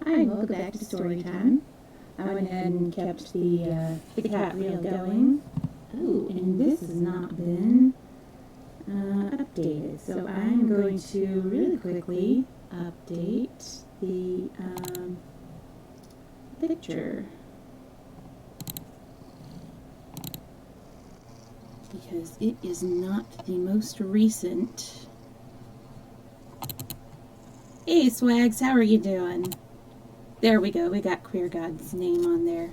Hi, welcome back to Storytime. I went ahead and kept the cat reel going. Oh, and this has not been updated, so I'm going to really quickly update the picture because it is not the most recent. Hey, Swags, how are you doing? There we go. We got Queer God's name on there.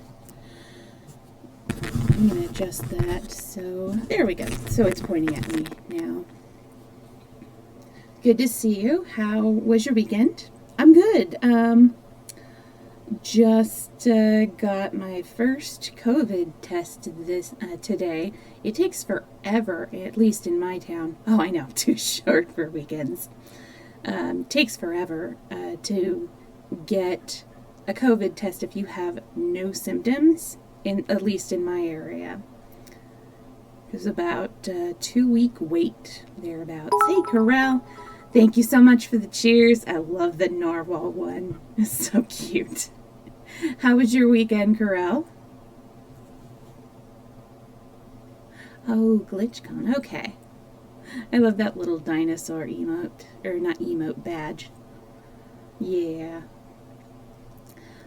I'm going to adjust that. So there we go. So it's pointing at me now. Good to see you. How was your weekend? I'm good. Just got my first COVID test today. It takes forever, at least in my town. Oh, I know. Too short for weekends. Takes forever to get a COVID test if you have no symptoms, at least in my area. There's about a 2-week wait thereabouts. Hey, Corral, thank you so much for the cheers. I love the narwhal one. It's so cute. How was your weekend, Corral? Oh, GlitchCon. Okay. I love that little dinosaur emote, or not emote, badge. Yeah.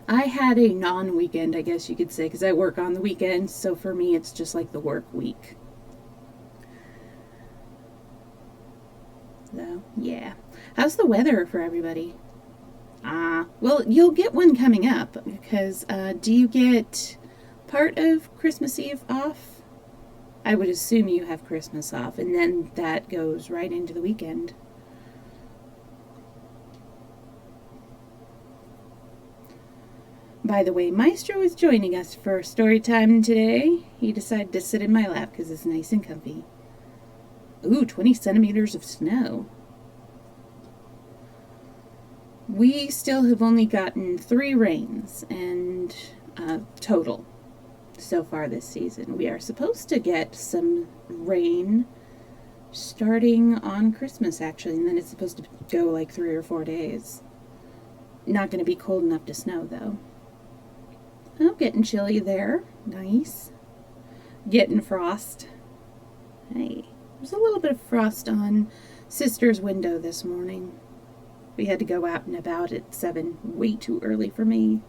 I had a non-weekend, I guess you could say, because I work on the weekends, so for me it's just like the work week. So, yeah. How's the weather for everybody? Well, you'll get one coming up, because do you get part of Christmas Eve off? I would assume you have Christmas off, and then that goes right into the weekend. By the way, Maestro is joining us for story time today. He decided to sit in my lap because it's nice and comfy. Ooh, 20 centimeters of snow. We still have only gotten 3 rains and total so far this season. We are supposed to get some rain starting on Christmas, actually, and then it's supposed to go like 3 or 4 days. Not going to be cold enough to snow, though. Oh, getting chilly there. Nice. Getting frost. Hey, there's a little bit of frost on Sister's window this morning. We had to go out and about at 7. Way too early for me.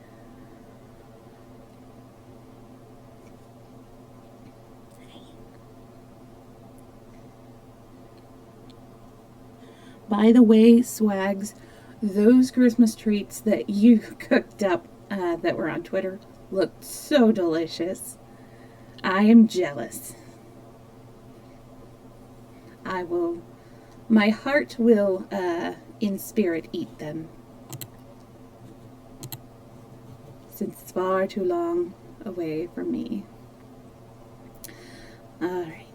By the way, Swags, those Christmas treats that you cooked up that were on Twitter looked so delicious. I am jealous. I will My heart will, in spirit, eat them, since it's far too long away from me. All right.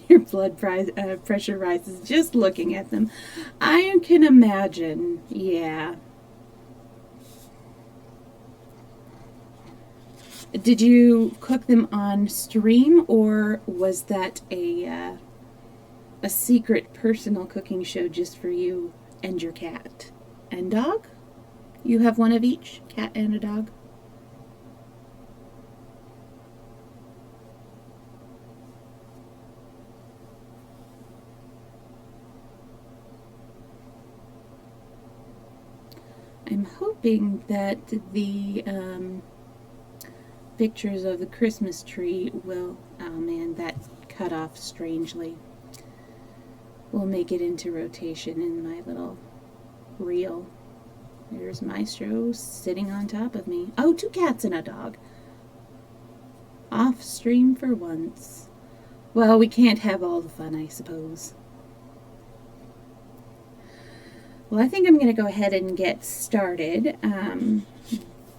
Your blood pressure rises just looking at them. I can imagine. Yeah. Did you cook them on stream, or was that a secret personal cooking show just for you and your cat and dog? You have one of each, cat and a dog? I'm hoping that the pictures of the Christmas tree will, oh man, that cut off strangely, will make it into rotation in my little reel. There's Maestro sitting on top of me. Oh, 2 cats and a dog. Off stream for once. Well, we can't have all the fun, I suppose. Well, I think I'm going to go ahead and get started.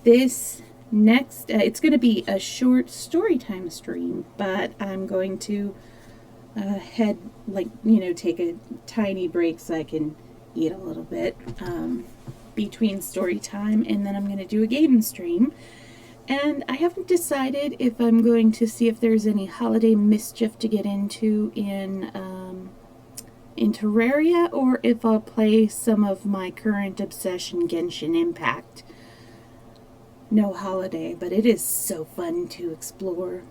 This next, it's going to be a short story time stream, but I'm going to take a tiny break so I can eat a little bit between story time, and then I'm going to do a game stream. And I haven't decided if I'm going to see if there's any holiday mischief to get into in Terraria, or if I'll play some of my current obsession, Genshin Impact. No holiday, but it is so fun to explore.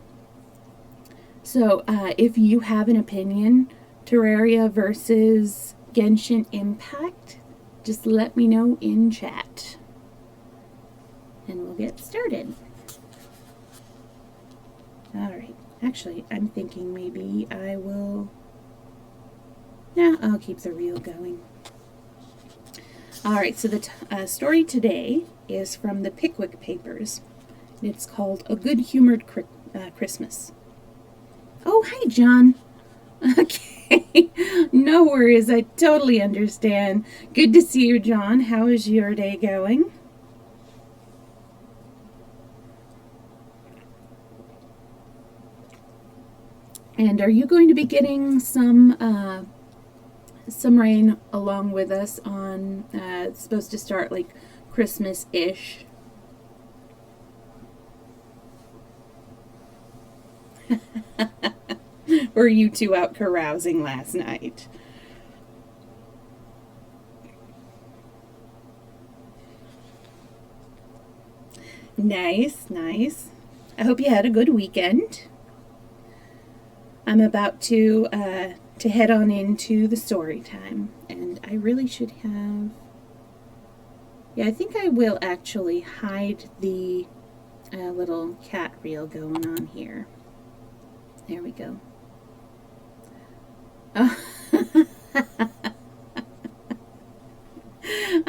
So if you have an opinion, Terraria versus Genshin Impact, just let me know in chat. And we'll get started. Alright, actually, I'm thinking maybe I will... No, I'll keep the reel going. Alright, so the story today is from the Pickwick Papers. It's called A Good Humoured Christmas. Oh, hi, John. Okay, no worries, I totally understand. Good to see you, John. How is your day going? And are you going to be getting some rain along with us on, it's supposed to start like Christmas-ish? Were you two out carousing last night? Nice, nice. I hope you had a good weekend. I'm about to head on into the story time, and I really should have... Yeah, I think I will actually hide the little cat reel going on here. There we go. Oh,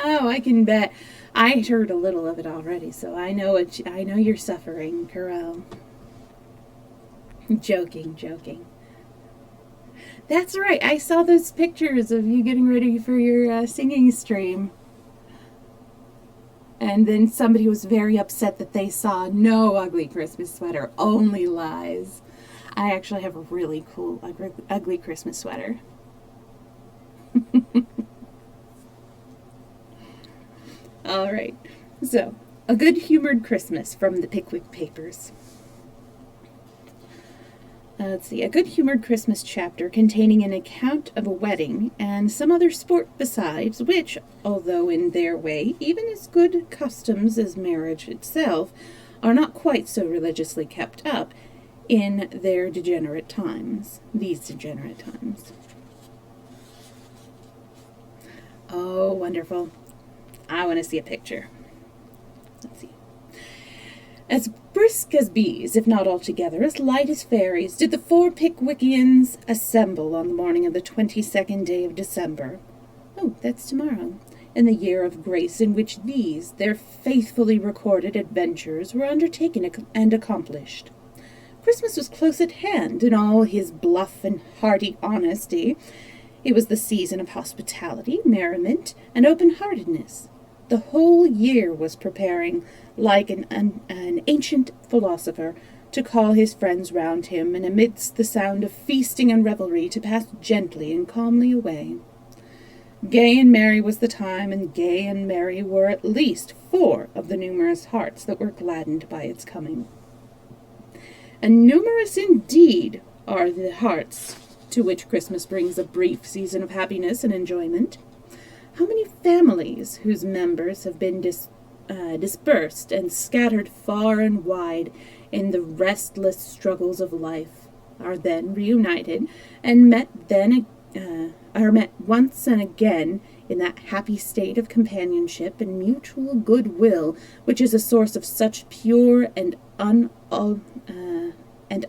oh, I can bet. I heard a little of it already, so I know you're suffering, Carell. Joking, joking. That's right. I saw those pictures of you getting ready for your singing stream. And then somebody was very upset that they saw no ugly Christmas sweater, only lies. I actually have a really cool ugly Christmas sweater. All right. So, A Good Humoured Christmas from the Pickwick Papers. Let's see, A Good Humoured Christmas chapter containing an account of a wedding and some other sport besides, which, although in their way even as good customs as marriage itself, are not quite so religiously kept up in their degenerate times, these degenerate times. Oh, wonderful. I want to see a picture. Let's see. As brisk as bees, if not altogether as light as fairies, did the 4 Pickwickians assemble on the morning of the 22nd day of December. Oh, that's tomorrow. In the year of grace in which these, their faithfully recorded adventures, were undertaken and accomplished. Christmas was close at hand in all his bluff and hearty honesty. It was the season of hospitality, merriment, and open-heartedness. The whole year was preparing, like an ancient philosopher, to call his friends round him, and amidst the sound of feasting and revelry to pass gently and calmly away. Gay and merry was the time, and gay and merry were at least 4 of the numerous hearts that were gladdened by its coming. And numerous indeed are the hearts to which Christmas brings a brief season of happiness and enjoyment. How many families whose members have been dispersed and scattered far and wide in the restless struggles of life are then reunited and are met once and again in that happy state of companionship and mutual goodwill which is a source of such pure and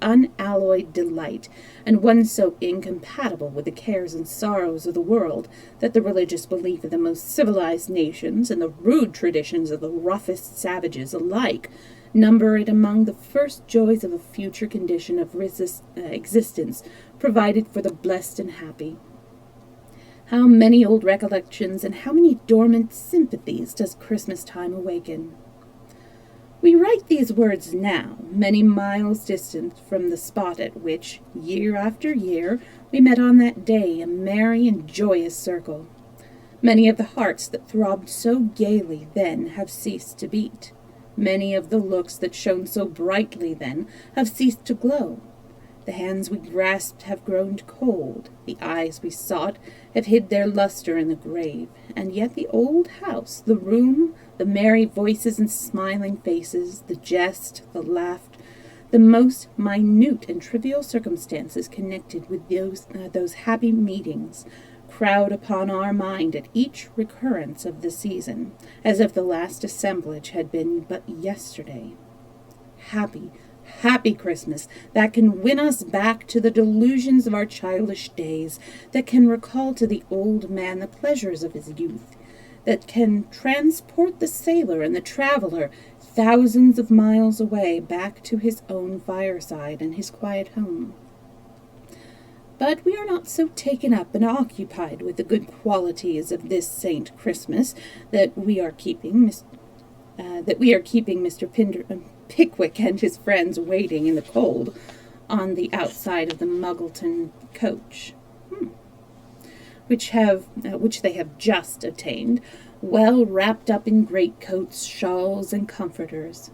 unalloyed delight, and one so incompatible with the cares and sorrows of the world that the religious belief of the most civilized nations and the rude traditions of the roughest savages alike number it among the first joys of a future condition of existence provided for the blessed and happy. How many old recollections and how many dormant sympathies does Christmas time awaken? We write these words now, many miles distant from the spot at which, year after year, we met on that day, a merry and joyous circle. Many of the hearts that throbbed so gaily then have ceased to beat. Many of the looks that shone so brightly then have ceased to glow. The hands we grasped have grown cold, the eyes we sought have hid their luster in the grave, and yet the old house, the room, the merry voices and smiling faces, the jest, the laugh, the most minute and trivial circumstances connected with those happy meetings, crowd upon our mind at each recurrence of the season, as if the last assemblage had been but yesterday. Happy, happy Christmas, that can win us back to the delusions of our childish days, that can recall to the old man the pleasures of his youth, that can transport the sailor and the traveler thousands of miles away back to his own fireside and his quiet home. But we are not so taken up and occupied with the good qualities of this Saint Christmas that we are keeping Mr. Pickwick and his friends waiting in the cold on the outside of the Muggleton coach, which they have just obtained, well wrapped up in greatcoats, shawls, and comforters.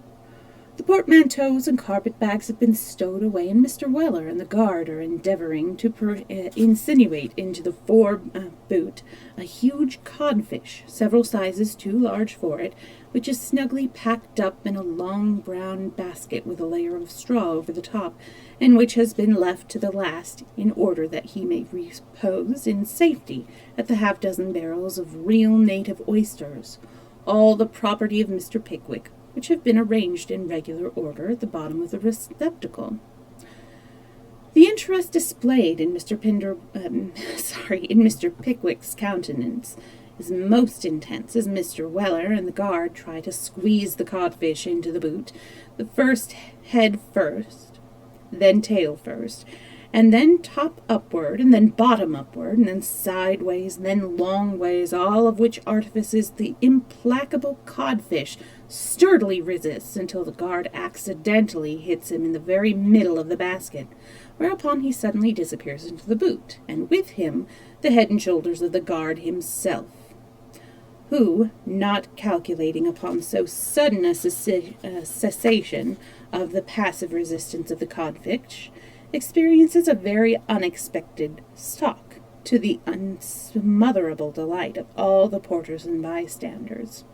The portmanteaus and carpet-bags have been stowed away, and Mr. Weller and the guard are endeavoring to insinuate into the fore-boot a huge codfish, several sizes too large for it, which is snugly packed up in a long brown basket with a layer of straw over the top, and which has been left to the last in order that he may repose in safety at the half-dozen barrels of real native oysters, all the property of Mr. Pickwick, which have been arranged in regular order at the bottom of the receptacle. The interest displayed in Mr. Pickwick's countenance is most intense as Mr. Weller and the guard try to squeeze the codfish into the boot, the first head first, then tail first, and then top upward, and then bottom upward, and then sideways, and then long ways, all of which artifices the implacable codfish sturdily resists until the guard accidentally hits him in the very middle of the basket, whereupon he suddenly disappears into the boot, and with him the head and shoulders of the guard himself, who, not calculating upon so sudden a cessation of the passive resistance of the codfish, experiences a very unexpected shock, to the unsmotherable delight of all the porters and bystanders.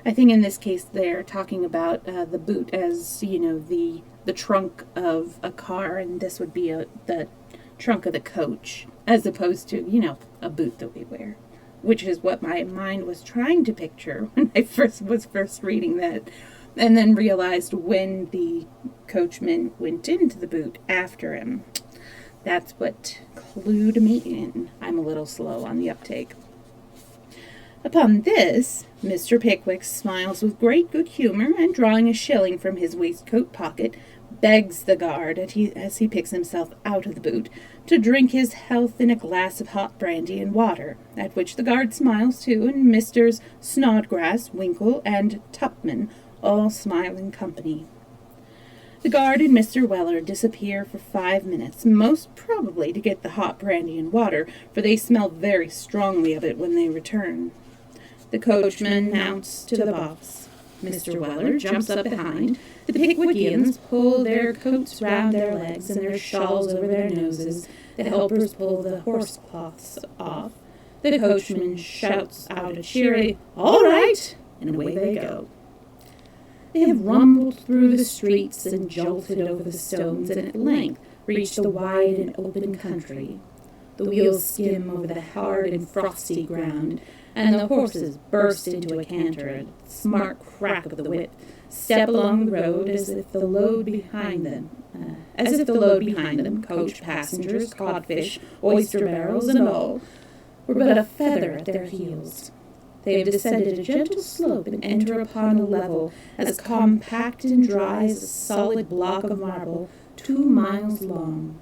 I think in this case they're talking about the boot as, the trunk of a car, and this would be the trunk of the coach, as opposed to, a boot that we wear, which is what my mind was trying to picture when I was first reading that, and then realized when the coachman went into the boot after him. That's what clued me in. I'm a little slow on the uptake. Upon this, Mr. Pickwick smiles with great good humor, and drawing a shilling from his waistcoat pocket, begs the guard, as he picks himself out of the boot, to drink his health in a glass of hot brandy and water, at which the guard smiles too, and Misters Snodgrass, Winkle, and Tupman all smile in company. The guard and Mr. Weller disappear for 5 minutes, most probably to get the hot brandy and water, for they smell very strongly of it when they return. The coachman mounts to the box. Mr. Weller jumps up behind. The Pickwickians pull their coats round their legs and their shawls over their noses. The helpers pull the horsecloths off. The coachman shouts out a cheery, "All right!" and away they go. They have rumbled through the streets and jolted over the stones, and at length reached the wide and open country. The wheels skim over the hard and frosty ground, and the horses burst into a canter, a smart crack of the whip, step along the road as if the load behind them, coach passengers, codfish, oyster barrels, and all, were but a feather at their heels. They have descended a gentle slope and enter upon a level as compact and dry as a solid block of marble 2 miles long.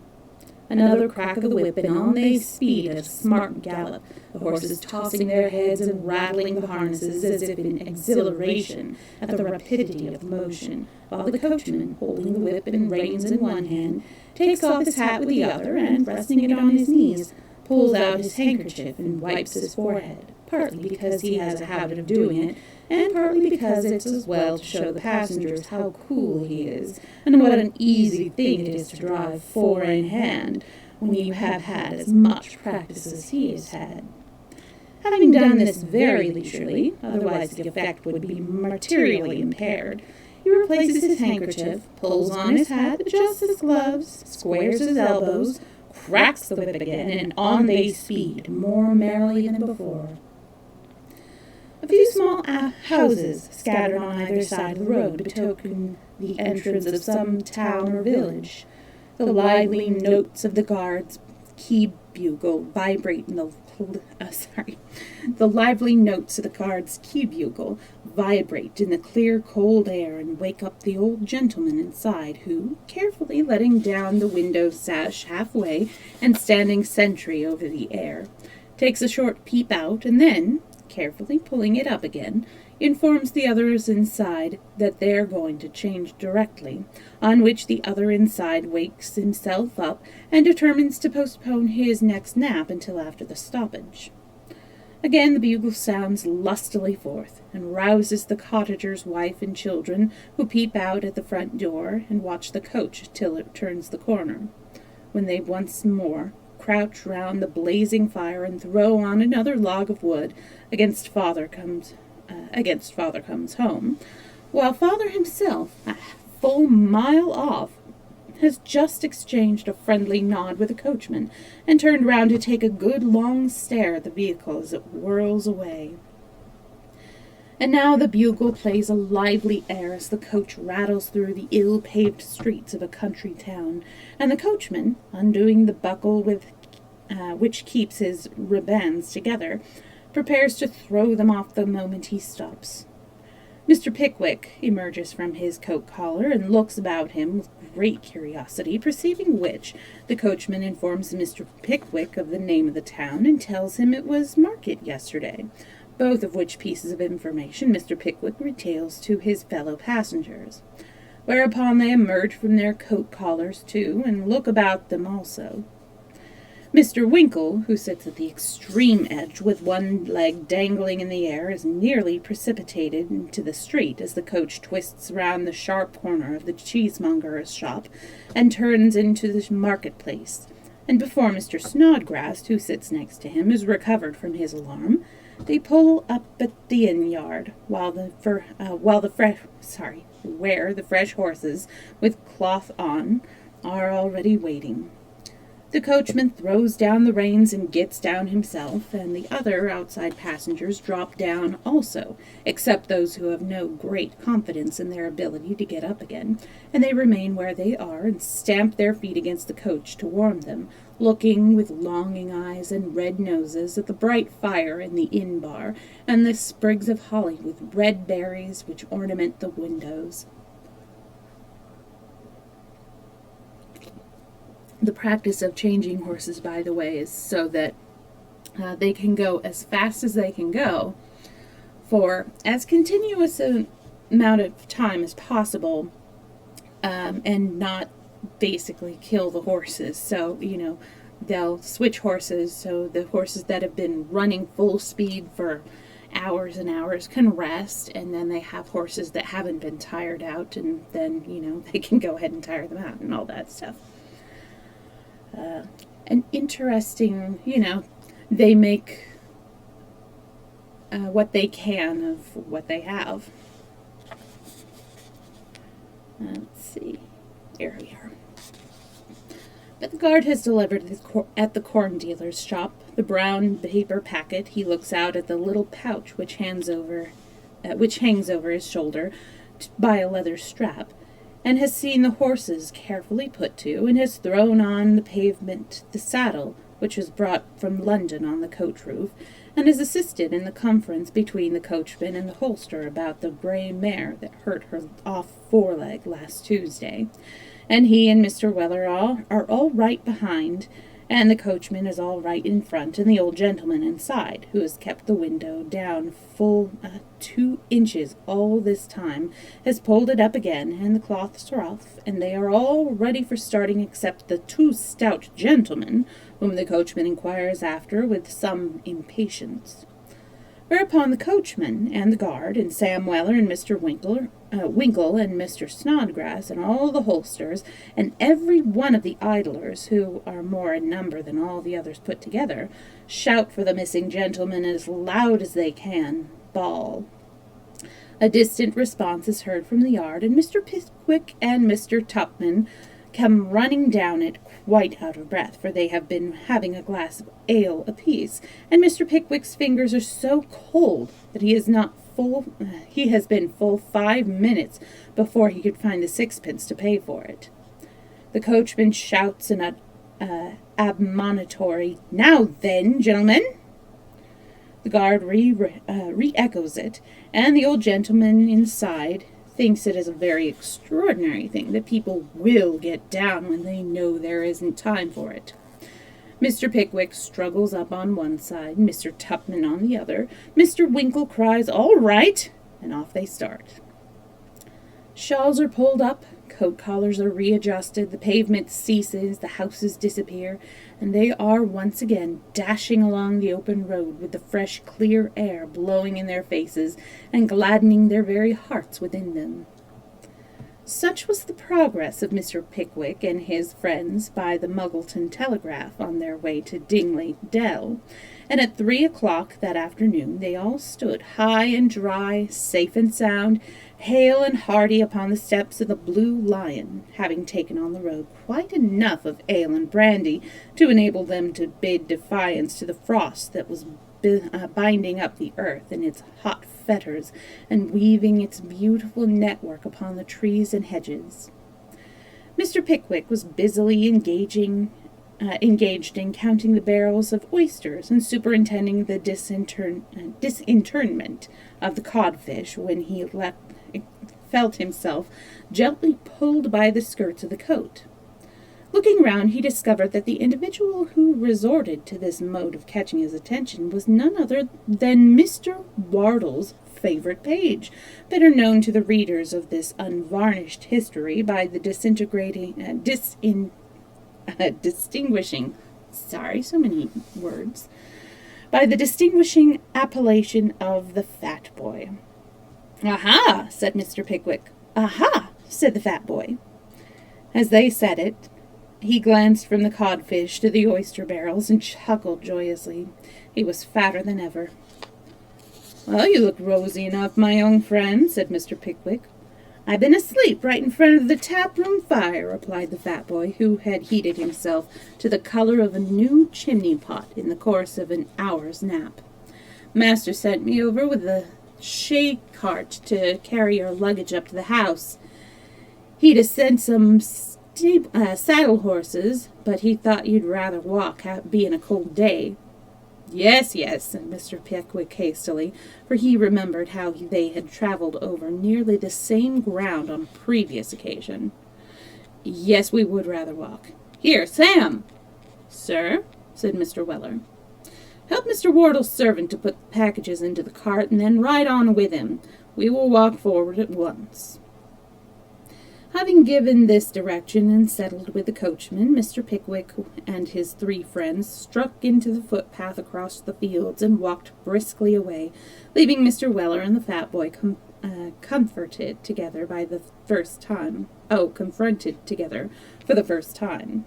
Another crack of the whip, and on they speed at a smart gallop, the horses tossing their heads and rattling the harnesses as if in exhilaration at the rapidity of motion, while the coachman, holding the whip and reins in one hand, takes off his hat with the other, and, resting it on his knees, pulls out his handkerchief and wipes his forehead, partly because he has a habit of doing it, and partly because it's as well to show the passengers how cool he is, and what an easy thing it is to drive 4 in hand when you have had as much practice as he has had. Having done this very leisurely, otherwise the effect would be materially impaired, he replaces his handkerchief, pulls on his hat, adjusts his gloves, squares his elbows, cracks the whip again, and on they speed, more merrily than before. A few small houses scattered on either side of the road betoken the entrance of some town or village. The lively notes of the guard's key bugle vibrate in the clear, cold air and wake up the old gentleman inside, who, carefully letting down the window sash halfway and standing sentry over the air, takes a short peep out, and then, carefully pulling it up again, informs the others inside that they're going to change directly, on which the other inside wakes himself up and determines to postpone his next nap until after the stoppage. Again the bugle sounds lustily forth, and rouses the cottager's wife and children, who peep out at the front door and watch the coach till it turns the corner, when they once more crouch round the blazing fire and throw on another log of wood against Father comes home, while Father himself, a full mile off, has just exchanged a friendly nod with the coachman, and turned round to take a good long stare at the vehicle as it whirls away. And now the bugle plays a lively air as the coach rattles through the ill-paved streets of a country town, and the coachman, undoing the buckle which keeps his ribands together, prepares to throw them off the moment he stops. Mr. Pickwick emerges from his coat collar and looks about him with great curiosity, perceiving which, the coachman informs Mr. Pickwick of the name of the town and tells him it was market yesterday, both of which pieces of information Mr. Pickwick retails to his fellow passengers, whereupon they emerge from their coat collars too, and look about them also. Mr. Winkle, who sits at the extreme edge with one leg dangling in the air, is nearly precipitated into the street as the coach twists round the sharp corner of the cheesemonger's shop and turns into the marketplace, and before Mr. Snodgrass, who sits next to him, is recovered from his alarm, they pull up at the inn yard, where the fresh horses, with cloth on, are already waiting. The coachman throws down the reins and gets down himself, and the other outside passengers drop down also, except those who have no great confidence in their ability to get up again, and they remain where they are and stamp their feet against the coach to warm them, looking with longing eyes and red noses at the bright fire in the inn bar and the sprigs of holly with red berries which ornament the windows. The practice of changing horses, by the way, is so that they can go as fast as they can go for as continuous an amount of time as possible, and not basically kill the horses. So, they'll switch horses, so the horses that have been running full speed for hours and hours can rest, and then they have horses that haven't been tired out, and then, they can go ahead and tire them out and all that stuff. An interesting, they make what they can of what they have. Let's see. Here we are. But the guard has delivered at the corn dealer's shop the brown paper packet. He looks out at the little pouch which hangs over his shoulder by a leather strap, and has seen the horses carefully put to, and has thrown on the pavement the saddle which was brought from London on the coach roof, and has assisted in the conference between the coachman and the holster about the gray mare that hurt her off foreleg last Tuesday. And he and Mr. Weller are all right behind, and the coachman is all right in front, and the old gentleman inside, who has kept the window down full 2 inches all this time, has pulled it up again, and the cloths are off, and they are all ready for starting except the 2 stout gentlemen, whom the coachman inquires after with some impatience. Whereupon the coachman and the guard and Sam Weller and Mr. Winkle and Mr. Snodgrass and all the holsters and every one of the idlers, who are more in number than all the others put together, shout for the missing gentleman as loud as they can, bawl. A distant response is heard from the yard, and Mr. Pickwick and Mr. Tupman come running down it quite out of breath, for they have been having a glass of ale apiece, and Mr. Pickwick's fingers are so cold that he has been full 5 minutes before he could find the 6pence to pay for it. The coachman shouts an admonitory, "Now then, gentlemen!" The guard re-echoes it, and the old gentleman inside thinks it is a very extraordinary thing that people will get down when they know there isn't time for it. Mr. Pickwick struggles up on one side, Mr. Tupman on the other. Mr. Winkle cries, "All right," and off they start. Shawls are pulled up, coat collars are readjusted, the pavement ceases, the houses disappear, and they are once again dashing along the open road with the fresh, clear air blowing in their faces and gladdening their very hearts within them. Such was the progress of Mr. Pickwick and his friends by the Muggleton Telegraph on their way to Dingley Dell, and at 3 o'clock that afternoon they all stood high and dry, safe and sound, hale and hearty upon the steps of the Blue Lion, having taken on the road quite enough of ale and brandy to enable them to bid defiance to the frost that was binding up the earth in its hot fetters and weaving its beautiful network upon the trees and hedges. Mr. Pickwick was busily engaged in counting the barrels of oysters and superintending the disinterment of the codfish when he felt himself gently pulled by the skirts of the coat. Looking round, he discovered that the individual who resorted to this mode of catching his attention was none other than Mr. Wardle's favorite page, better known to the readers of this unvarnished history by the distinguishing appellation of the Fat Boy. "Aha!" said Mr. Pickwick. "Aha!" said the Fat Boy. As they said it, he glanced from the codfish to the oyster barrels and chuckled joyously. He was fatter than ever. "Well, you look rosy enough, my young friend," said Mr. Pickwick. "I've been asleep right in front of the tap-room fire," replied the Fat Boy, who had heated himself to the color of a new chimney-pot in the course of an hour's nap. "Master sent me over with the shay cart to carry your luggage up to the house. He'd have sent some saddle horses, but he thought you'd rather walk, being a cold day." Yes, said Mr. Pickwick hastily, for he remembered how they had travelled over nearly the same ground on a previous occasion. "Yes, we would rather walk." "Here, Sam!" "Sir?" said Mr. Weller. "Help Mr. Wardle's servant to put the packages into the cart, and then ride on with him. We will walk forward at once." Having given this direction and settled with the coachman, Mr. Pickwick and his 3 friends struck into the footpath across the fields and walked briskly away, leaving Mr. Weller and the fat boy confronted together for the first time.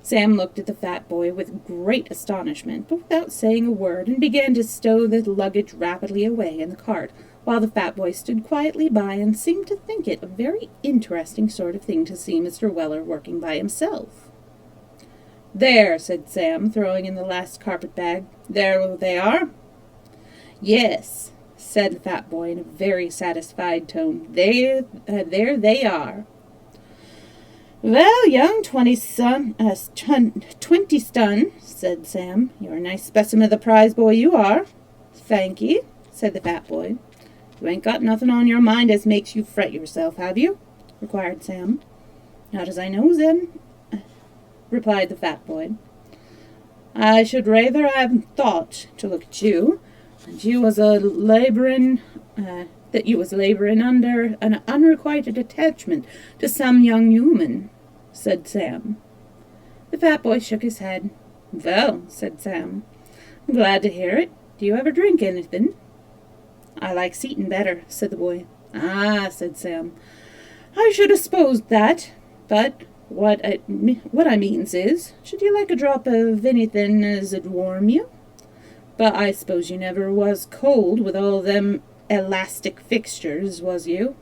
Sam looked at the fat boy with great astonishment, but without saying a word, and began to stow the luggage rapidly away in the cart, while the fat boy stood quietly by and seemed to think it a very interesting sort of thing to see Mr. Weller working by himself. "There," said Sam, throwing in the last carpet-bag. "There they are." "Yes," said the fat boy in a very satisfied tone. There they are." "Well, young 20-stun," said Sam. "You're a nice specimen of the prize boy, you are." "Thank'ee," said the fat boy. "You ain't got nothing on your mind as makes you fret yourself, have you?" inquired Sam. "Not as I knows, then," replied the fat boy. "I should rather have thought, to look at you, that you was labouring under an unrequited attachment to some young human," said Sam. The fat boy shook his head. "Well," said Sam, "I'm glad to hear it. Do you ever drink anything?" "I like seatin' better," said the boy. "Ah," said Sam, "I should have supposed that. But what I means is, should you like a drop of anything as'd warm you? But I suppose you never was cold with all them elastic fixtures, was you?"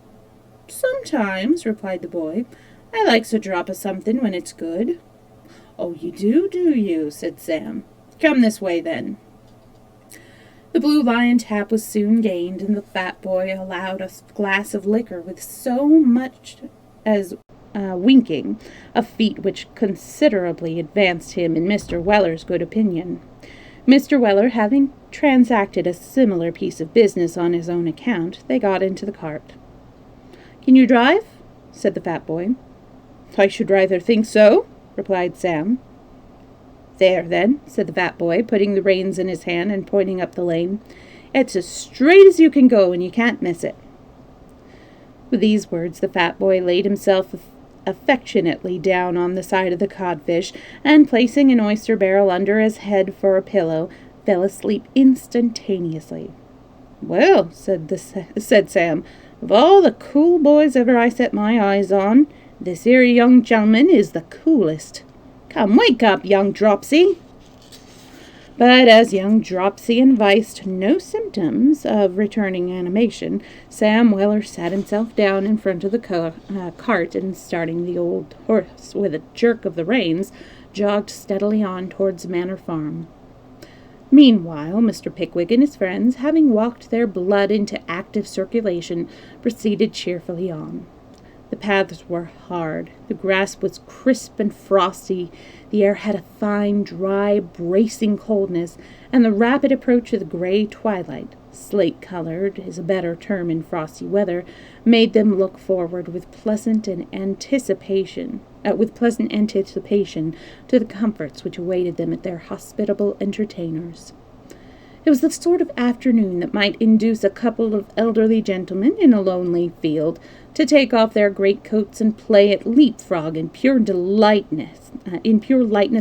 "Sometimes," replied the boy. "I likes a drop of something when it's good." "Oh, you do you?" said Sam. "Come this way, then." The Blue Lion tap was soon gained, and the fat boy allowed a glass of liquor with so much as winking, a feat which considerably advanced him in Mr. Weller's good opinion. Mr. Weller having transacted a similar piece of business on his own account, they got into the cart. "Can you drive?" said the fat boy. "I should rather think so," replied Sam. "There, then," said the fat boy, putting the reins in his hand and pointing up the lane. "It's as straight as you can go, and you can't miss it." With these words, the fat boy laid himself affectionately down on the side of the codfish, and placing an oyster barrel under his head for a pillow, fell asleep instantaneously. "Well," said Sam, "of all the cool boys ever I set my eyes on, this here young gentleman is the coolest. Come, wake up, young Dropsy." But as young Dropsy evinced no symptoms of returning animation, Sam Weller sat himself down in front of the cart, and starting the old horse with a jerk of the reins, jogged steadily on towards Manor Farm. Meanwhile, Mr. Pickwick and his friends, having walked their blood into active circulation, proceeded cheerfully on. The paths were hard, the grass was crisp and frosty, the air had a fine, dry, bracing coldness, and the rapid approach of the gray twilight, slate-colored is a better term in frosty weather, made them look forward with pleasant anticipation to the comforts which awaited them at their hospitable entertainers. It was the sort of afternoon that might induce a couple of elderly gentlemen in a lonely field to take off their greatcoats and play at leapfrog in pure lightness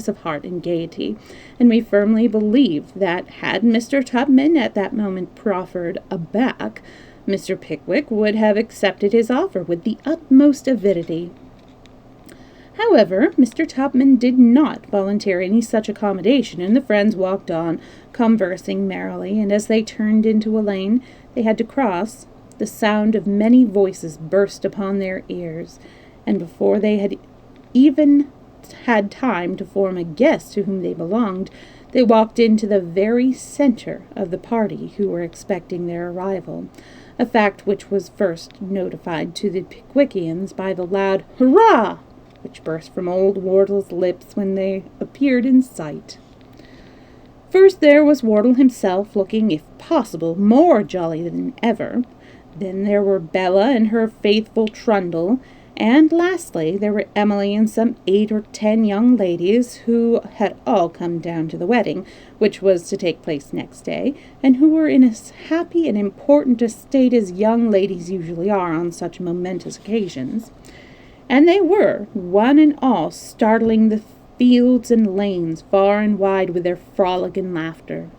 of heart and gaiety, and we firmly believe that had Mr. Tupman at that moment proffered a back, Mr. Pickwick would have accepted his offer with the utmost avidity. However, Mr. Tupman did not volunteer any such accommodation, and the friends walked on, conversing merrily, and as they turned into a lane they had to cross, the sound of many voices burst upon their ears, and before they had even had time to form a guess to whom they belonged, they walked into the very center of the party who were expecting their arrival, a fact which was first notified to the Pickwickians by the loud "Hurrah!" which burst from old Wardle's lips when they appeared in sight. First there was Wardle himself, looking, if possible, more jolly than ever. Then there were Bella and her faithful Trundle, And lastly, there were Emily and some 8 or 10 young ladies who had all come down to the wedding, which was to take place next day, and who were in as happy and important a state as young ladies usually are on such momentous occasions. And they were, one and all, startling the fields and lanes far and wide with their frolic and laughter.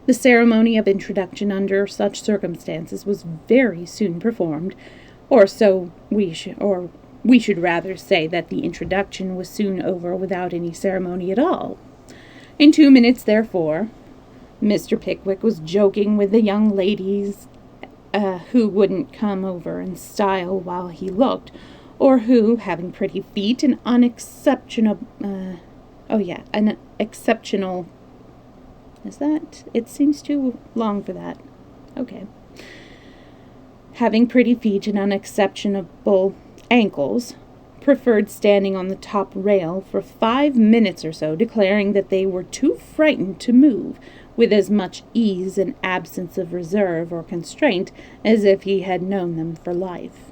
The ceremony of introduction under such circumstances was very soon performed, or we should rather say that the introduction was soon over without any ceremony at all. In 2 minutes, therefore, Mr. Pickwick was joking with the young ladies who wouldn't come over in style while he looked, or who, having pretty feet and an exceptional, is that? It seems too long for that. Okay. Having pretty feet and unexceptionable ankles, preferred standing on the top rail for 5 minutes or so, declaring that they were too frightened to move, with as much ease and absence of reserve or constraint as if he had known them for life.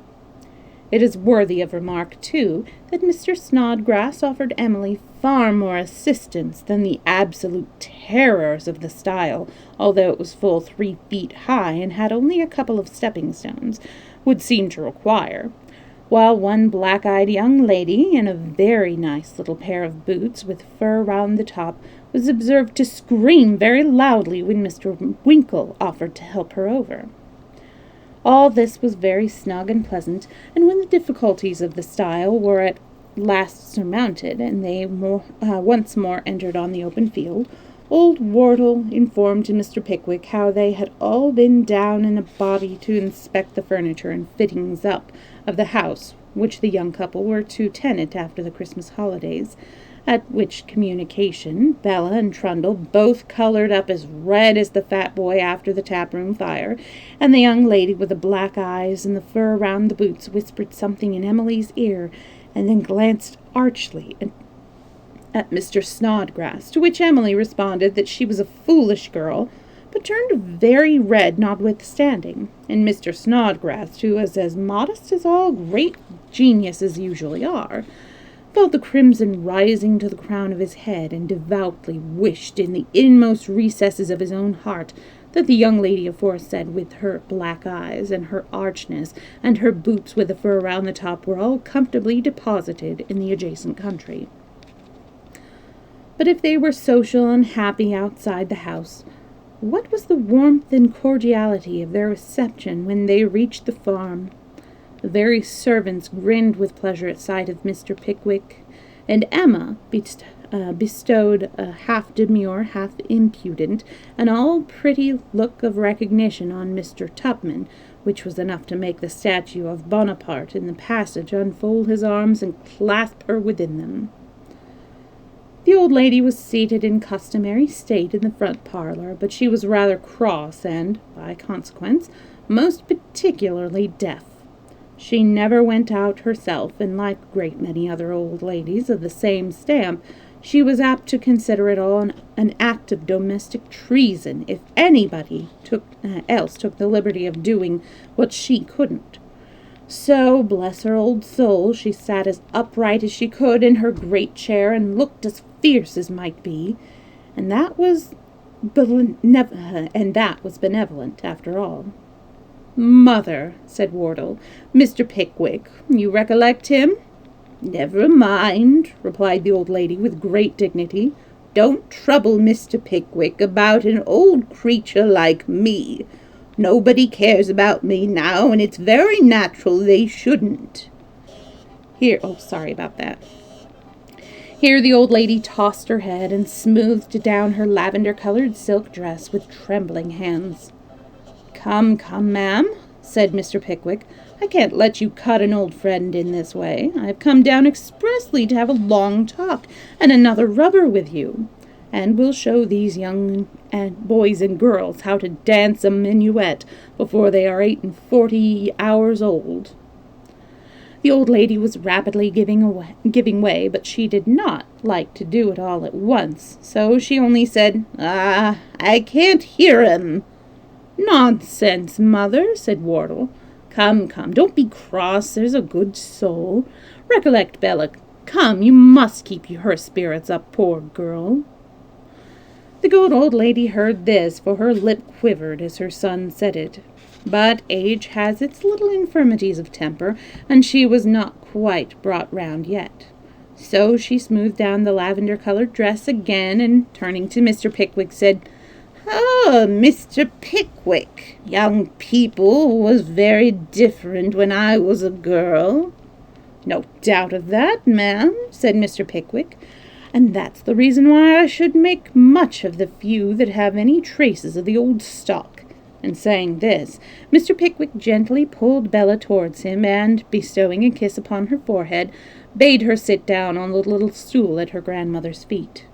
It is worthy of remark, too, that Mr. Snodgrass offered Emily far more assistance than the absolute terrors of the stile, although it was full 3 feet high and had only a couple of stepping stones, would seem to require, while one black-eyed young lady, in a very nice little pair of boots with fur round the top, was observed to scream very loudly when Mr. Winkle offered to help her over. All this was very snug and pleasant, and when the difficulties of the stile were at last surmounted, and they once more entered on the open field, old Wardle informed Mr. Pickwick how they had all been down in a body to inspect the furniture and fittings up of the house which the young couple were to tenant after the Christmas holidays, at which communication Bella and Trundle both colored up as red as the fat boy after the tap-room fire, and the young lady with the black eyes and the fur round the boots whispered something in Emily's ear, and then glanced archly at Mr. Snodgrass, to which Emily responded that she was a foolish girl, but turned very red notwithstanding, and Mr. Snodgrass, who was as modest as all great geniuses usually are, felt the crimson rising to the crown of his head, and devoutly wished in the inmost recesses of his own heart that the young lady aforesaid, with her black eyes and her archness, and her boots with the fur round the top, were all comfortably deposited in the adjacent country. But if they were social and happy outside the house, what was the warmth and cordiality of their reception when they reached the farm? The very servants grinned with pleasure at sight of Mr. Pickwick, and Emma bestowed a half demure, half impudent, and all pretty look of recognition on Mr. Tupman, which was enough to make the statue of Bonaparte in the passage unfold his arms and clasp her within them. The old lady was seated in customary state in the front parlor, but she was rather cross and, by consequence, most particularly deaf. She never went out herself, and like a great many other old ladies of the same stamp, she was apt to consider it all an act of domestic treason if anybody else took the liberty of doing what she couldn't. So, bless her old soul, she sat as upright as she could in her great chair and looked as fierce as might be, and that was benevolent after all. "Mother," said Wardle, "Mr. Pickwick, you recollect him?" "Never mind," replied the old lady with great dignity. "Don't trouble Mr. Pickwick about an old creature like me. Nobody cares about me now, and it's very natural they shouldn't." Sorry about that. Here the old lady tossed her head and smoothed down her lavender-colored silk dress with trembling hands. "Come, ma'am," said Mr. Pickwick. "I can't let you cut an old friend in this way. I have come down expressly to have a long talk and another rubber with you, and we'll show these young boys and girls how to dance a minuet before they are 48 hours old." The old lady was rapidly giving way, but she did not like to do it all at once, so she only said, I can't hear him." "Nonsense, mother," said Wardle. Come, come, don't be cross, there's a good soul. Recollect, Bella, come, you must keep her spirits up, poor girl. The good old lady heard this, for her lip quivered as her son said it. But age has its little infirmities of temper, and she was not quite brought round yet. So she smoothed down the lavender-colored dress again, and turning to Mr. Pickwick, said, "Oh, Mr. Pickwick, young people was very different when I was a girl." "No doubt of that, ma'am," said Mr. Pickwick, "and that's the reason why I should make much of the few that have any traces of the old stock." And saying this, Mr. Pickwick gently pulled Bella towards him, and, bestowing a kiss upon her forehead, bade her sit down on the little stool at her grandmother's feet.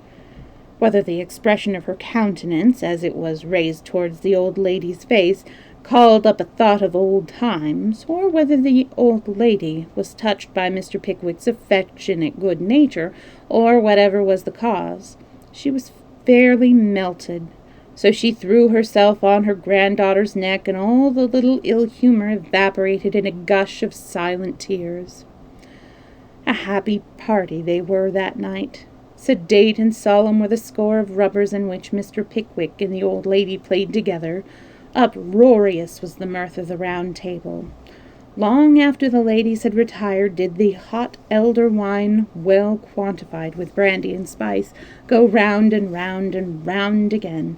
Whether the expression of her countenance, as it was raised towards the old lady's face, called up a thought of old times, or whether the old lady was touched by Mr. Pickwick's affectionate good nature, or whatever was the cause, she was fairly melted. So she threw herself on her granddaughter's neck, and all the little ill-humor evaporated in a gush of silent tears. A happy party they were that night. Sedate and solemn were the score of rubbers in which Mr. Pickwick and the old lady played together. Uproarious was the mirth of the round table. Long after the ladies had retired did the hot elder wine, well quantified with brandy and spice, go round and round and round again,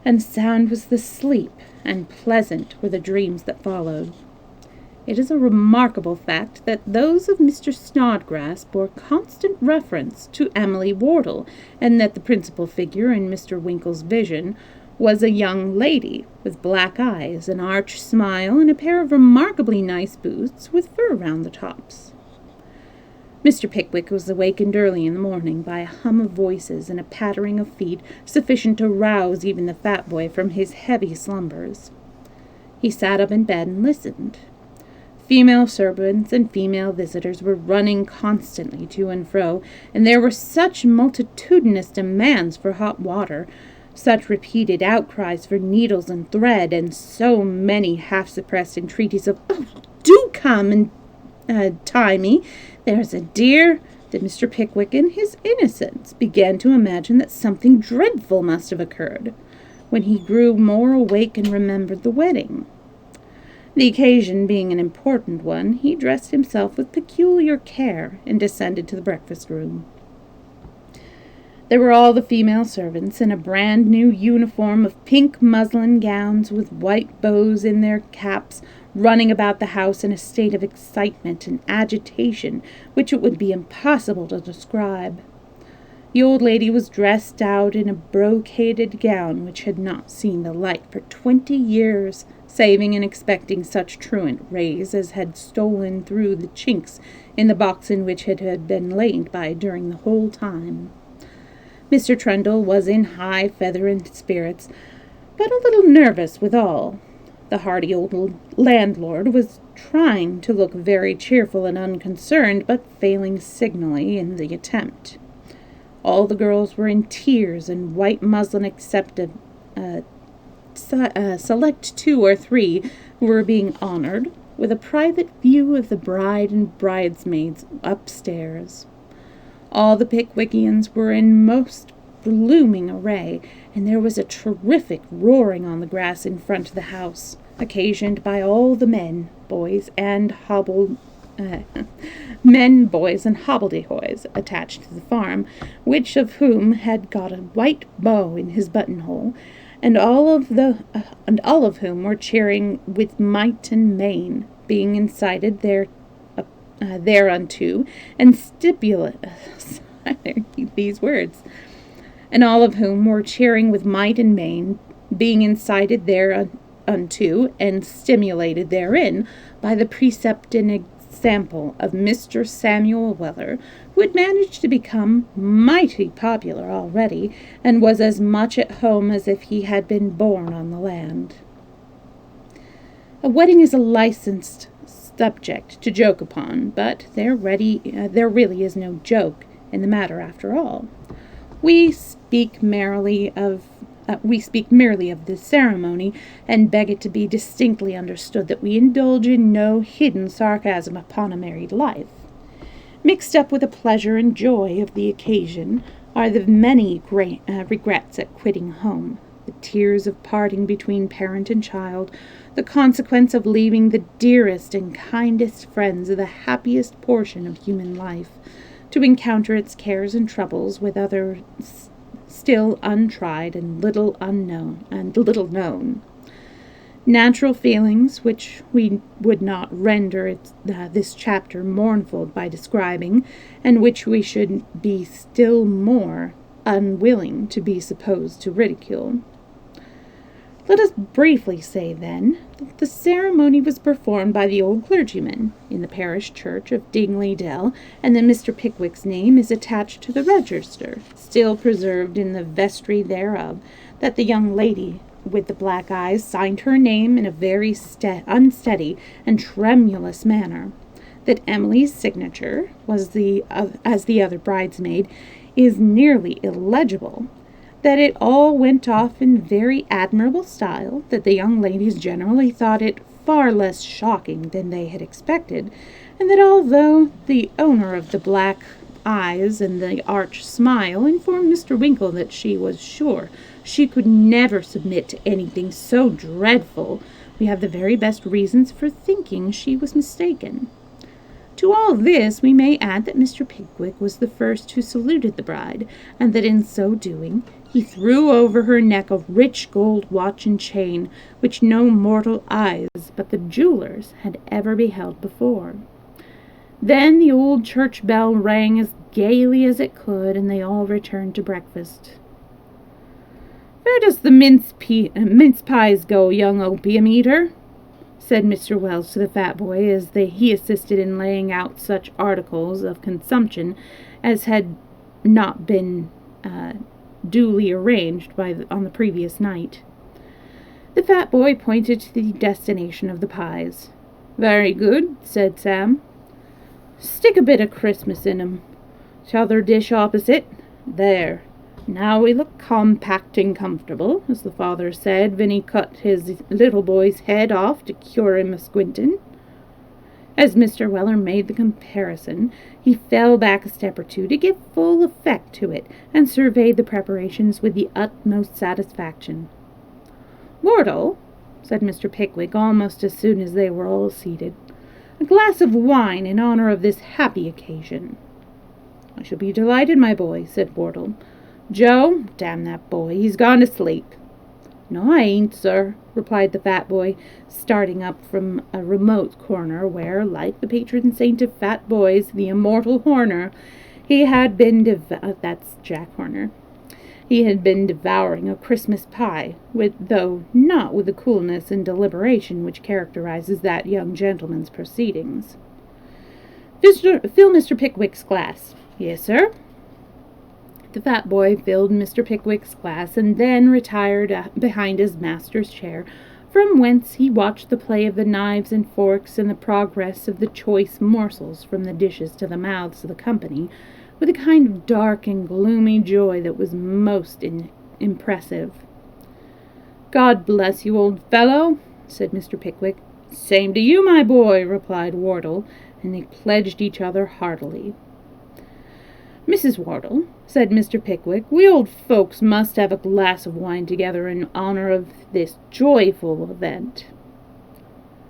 and sound was the sleep, and pleasant were the dreams that followed. It is a remarkable fact that those of Mr. Snodgrass bore constant reference to Emily Wardle, and that the principal figure in Mr. Winkle's vision was a young lady with black eyes, an arch smile, and a pair of remarkably nice boots with fur round the tops. Mr. Pickwick was awakened early in the morning by a hum of voices and a pattering of feet sufficient to rouse even the fat boy from his heavy slumbers. He sat up in bed and listened. Female servants and female visitors were running constantly to and fro, and there were such multitudinous demands for hot water, such repeated outcries for needles and thread, and so many half-suppressed entreaties of, "Oh, do come and tie me, there's a dear," that Mr. Pickwick, in his innocence, began to imagine that something dreadful must have occurred, when he grew more awake and remembered the wedding. The occasion being an important one, he dressed himself with peculiar care and descended to the breakfast-room. There were all the female servants in a brand-new uniform of pink muslin gowns with white bows in their caps, running about the house in a state of excitement and agitation which it would be impossible to describe. The old lady was dressed out in a brocaded gown which had not seen the light for 20 years, saving and expecting such truant rays as had stolen through the chinks in the box in which it had been laid by during the whole time. Mr. Trundle was in high feather and spirits, but a little nervous withal. The hearty old landlord was trying to look very cheerful and unconcerned, but failing signally in the attempt. All the girls were in tears and white muslin except a select 2 or 3 who were being honored with a private view of the bride and bridesmaids upstairs. All the Pickwickians were in most blooming array, and there was a terrific roaring on the grass in front of the house, occasioned by all the men, boys, and hobbledehoys attached to the farm, which of whom had got a white bow in his buttonhole, and all of whom were cheering with might and main, being incited thereunto, and these words, and all of whom were cheering with might and main, being incited thereunto, and stimulated therein by the precept and example of Mr. Samuel Weller, who had managed to become mighty popular already, and was as much at home as if he had been born on the land. A wedding is a licensed subject to joke upon, but there really is no joke in the matter after all. We speak merrily of we speak merely of this ceremony, and beg it to be distinctly understood that we indulge in no hidden sarcasm upon a married life. Mixed up with the pleasure and joy of the occasion are the many great regrets at quitting home, the tears of parting between parent and child, the consequence of leaving the dearest and kindest friends of the happiest portion of human life, to encounter its cares and troubles with others still untried and little known. Natural feelings which we would not render this chapter mournful by describing, and which we should be still more unwilling to be supposed to ridicule. Let us briefly say, then, that the ceremony was performed by the old clergyman in the parish church of Dingley Dell, and that Mr. Pickwick's name is attached to the register, still preserved in the vestry thereof, that the young lady with the black eyes signed her name in a very unsteady and tremulous manner, that Emily's signature was as the other bridesmaid is nearly illegible, that it all went off in very admirable style, that the young ladies generally thought it far less shocking than they had expected, and that although the owner of the black eyes and the arch smile informed Mr. Winkle that she was sure she could never submit to anything so dreadful, we have the very best reasons for thinking she was mistaken. To all this we may add that Mr. Pickwick was the first who saluted the bride, and that in so doing he threw over her neck a rich gold watch and chain, which no mortal eyes but the jeweller's had ever beheld before. Then the old church bell rang as gaily as it could, and they all returned to breakfast. "Where does the mince pies go, young opium-eater?" said Mr. Wells to the fat boy, as he assisted in laying out such articles of consumption as had not been duly arranged on the previous night. The fat boy pointed to the destination of the pies. "Very good," said Sam. "Stick a bit of Christmas in 'em. T'other dish opposite. There. Now we look compact and comfortable, as the father said when he cut his little boy's head off to cure him of squinting." As Mr. Weller made the comparison, he fell back a step or two to give full effect to it, and surveyed the preparations with the utmost satisfaction. "Wardle," said Mr. Pickwick, almost as soon as they were all seated, "a glass of wine in honor of this happy occasion." "I shall be delighted, my boy," said Wardle. "Joe, damn that boy, he's gone to sleep." "No, I ain't, sir," replied the fat boy, starting up from a remote corner where, like the patron saint of fat boys, the immortal Horner, he had been that's Jack Horner. He had been devouring a Christmas pie, though not with the coolness and deliberation which characterizes that young gentleman's proceedings. "Fill Mr. Pickwick's glass." "Yes, sir." The fat boy filled Mr. Pickwick's glass, and then retired behind his master's chair, from whence he watched the play of the knives and forks and the progress of the choice morsels from the dishes to the mouths of the company, with a kind of dark and gloomy joy that was most impressive. "God bless you, old fellow," said Mr. Pickwick. "Same to you, my boy," replied Wardle, and they pledged each other heartily. "Mrs. Wardle," said Mr. Pickwick, "we old folks must have a glass of wine together in honor of this joyful event."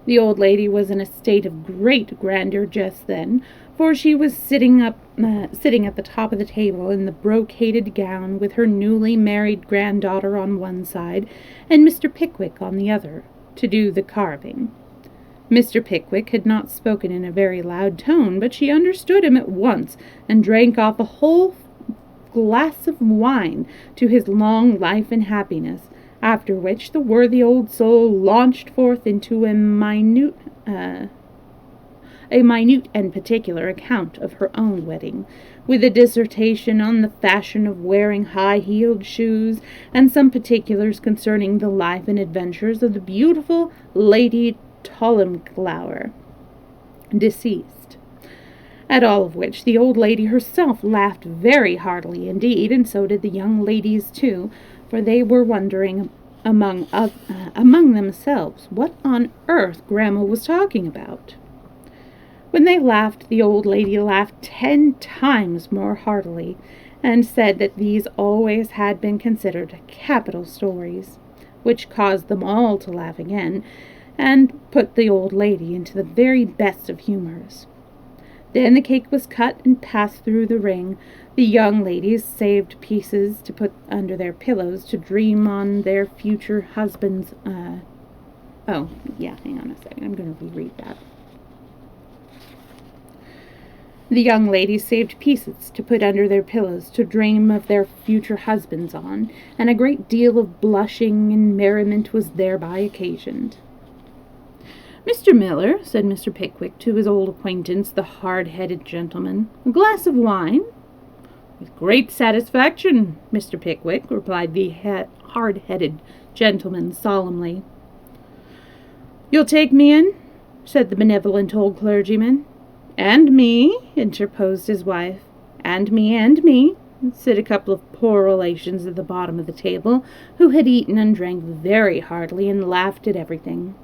The old lady was in a state of great grandeur just then, for she was sitting at the top of the table in the brocaded gown, with her newly married granddaughter on one side and Mr. Pickwick on the other, to do the carving. Mr. Pickwick had not spoken in a very loud tone, but she understood him at once, and drank off a whole glass of wine to his long life and happiness, after which the worthy old soul launched forth into a minute and particular account of her own wedding, with a dissertation on the fashion of wearing high-heeled shoes, and some particulars concerning the life and adventures of the beautiful Lady Tollimglower, deceased. At all of which the old lady herself laughed very heartily indeed, and so did the young ladies too, for they were wondering among themselves what on earth Grandma was talking about. When they laughed, the old lady laughed 10 times more heartily, and said that these always had been considered capital stories, which caused them all to laugh again, and put the old lady into the very best of humours. Then the cake was cut and passed through the ring. The young ladies saved pieces to put under their pillows to dream on their future husbands. Hang on a second. I'm going to reread that. The young ladies saved pieces to put under their pillows to dream of their future husbands on, and a great deal of blushing and merriment was thereby occasioned. "Mr. Miller," said Mr. Pickwick to his old acquaintance, the hard-headed gentleman, "a glass of wine?" "With great satisfaction, Mr. Pickwick," replied the hard-headed gentleman solemnly. "You'll take me in?" said the benevolent old clergyman. "And me," interposed his wife. "And me," said a couple of poor relations at the bottom of the table, who had eaten and drank very heartily and laughed at everything.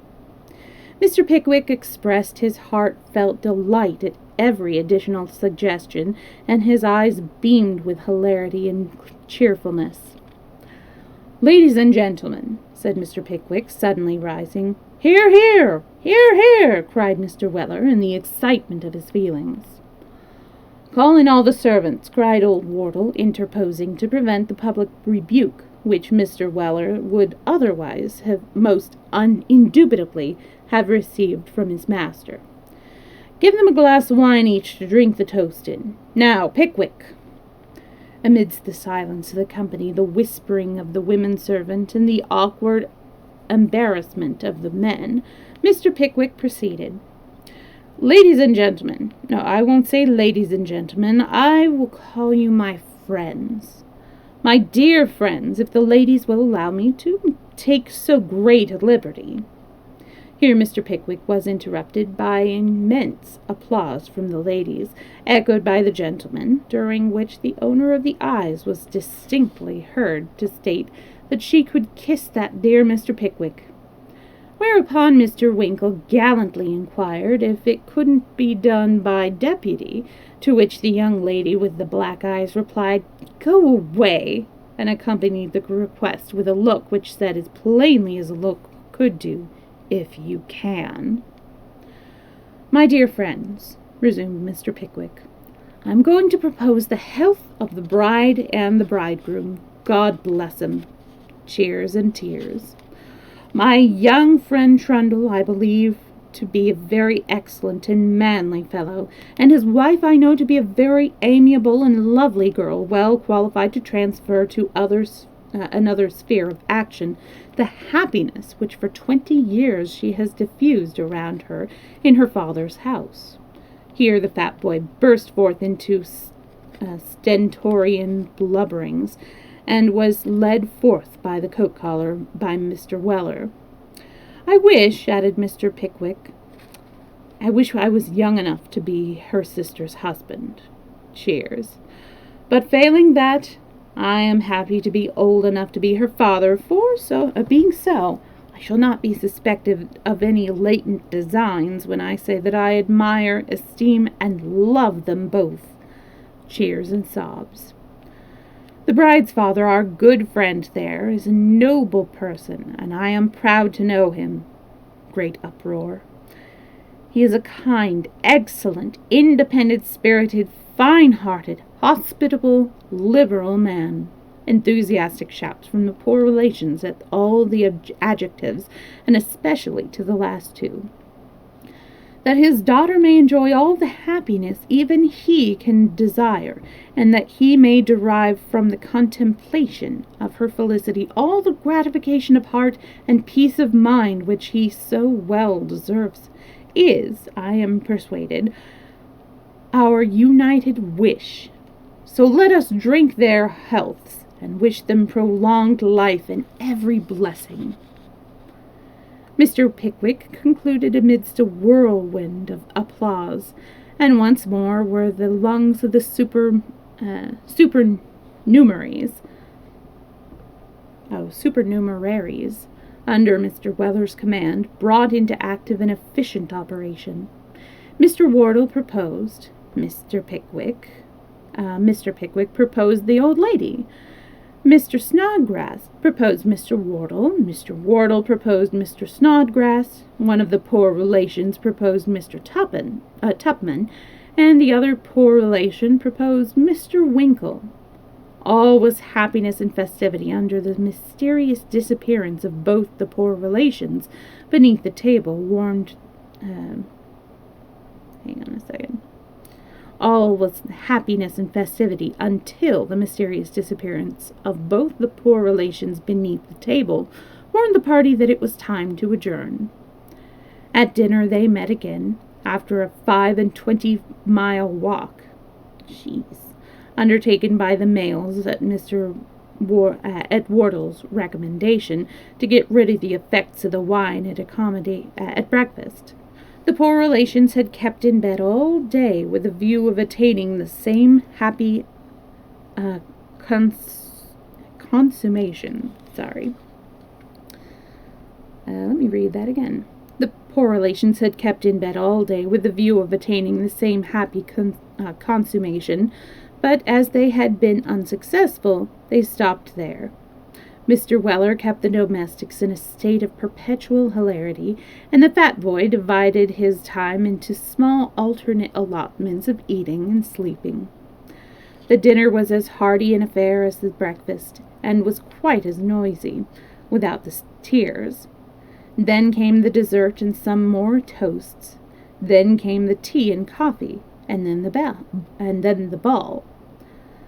Mr. Pickwick expressed his heartfelt delight at every additional suggestion, and his eyes beamed with hilarity and cheerfulness. "Ladies and gentlemen," said Mr. Pickwick, suddenly rising. "Hear, hear! Hear, hear!" cried Mr. Weller, in the excitement of his feelings. "Call in all the servants," cried old Wardle, interposing to prevent the public rebuke which Mr. Weller would otherwise have most indubitably have received from his master. "Give them a glass of wine each to drink the toast in. Now, Pickwick!" Amidst the silence of the company, the whispering of the women servant, and the awkward embarrassment of the men, Mr. Pickwick proceeded. "Ladies and gentlemen, no, I won't say ladies and gentlemen, I will call you my friends. My dear friends, if the ladies will allow me to take so great a liberty." Here Mr. Pickwick was interrupted by immense applause from the ladies, echoed by the gentlemen, during which the owner of the eyes was distinctly heard to state that she could kiss that dear Mr. Pickwick. Whereupon Mr. Winkle gallantly inquired if it couldn't be done by deputy, to which the young lady with the black eyes replied, "Go away," and accompanied the request with a look which said as plainly as a look could do, "If you can." "My dear friends," resumed Mr. Pickwick, "I am going to propose the health of the bride and the bridegroom. God bless 'em. Cheers and tears. My young friend Trundle I believe to be a very excellent and manly fellow, and his wife I know to be a very amiable and lovely girl, well qualified to transfer to another sphere of action the happiness which for 20 years she has diffused around her in her father's house." Here the fat boy burst forth into stentorian blubberings, and was led forth by the coat-collar by Mr. Weller. "I wish," added Mr. Pickwick, "I wish I was young enough to be her sister's husband." Cheers. "But failing that, I am happy to be old enough to be her father, for being so, I shall not be suspected of any latent designs when I say that I admire, esteem, and love them both." Cheers and sobs. "The bride's father, our good friend there, is a noble person, and I am proud to know him." Great uproar. "He is a kind, excellent, independent-spirited, fine-hearted, hospitable, liberal man." Enthusiastic shouts from the poor relations at all the adjectives, and especially to the last two. "That his daughter may enjoy all the happiness even he can desire, and that he may derive from the contemplation of her felicity all the gratification of heart and peace of mind which he so well deserves, is, I am persuaded, our united wish. So let us drink their healths, and wish them prolonged life and every blessing." Mr. Pickwick concluded amidst a whirlwind of applause, and once more were the lungs of the supernumeraries supernumeraries, under Mr. Weller's command, brought into active and efficient operation. Mr. Wardle proposed Mr. Pickwick proposed the old lady. Mr. Snodgrass proposed Mr. Wardle proposed Mr. Snodgrass, one of the poor relations proposed Mr. Tupman, and the other poor relation proposed Mr. Winkle. All was happiness and festivity under the mysterious disappearance of both the poor relations beneath the table hang on a second. All was happiness and festivity until the mysterious disappearance of both the poor relations beneath the table warned the party that it was time to adjourn. At dinner they met again, after a 25-mile walk, undertaken by the males at Wardle's recommendation to get rid of the effects of the wine at breakfast. The poor relations had kept in bed all day with a view of attaining the same happy consummation. Let me read that again. The poor relations had kept in bed all day with the view of attaining the same happy consummation, but as they had been unsuccessful, they stopped there. Mr. Weller kept the domestics in a state of perpetual hilarity, and the fat boy divided his time into small alternate allotments of eating and sleeping. The dinner was as hearty an affair as the breakfast, and was quite as noisy, without the tears. Then came the dessert and some more toasts. Then came the tea and coffee, and then the ball.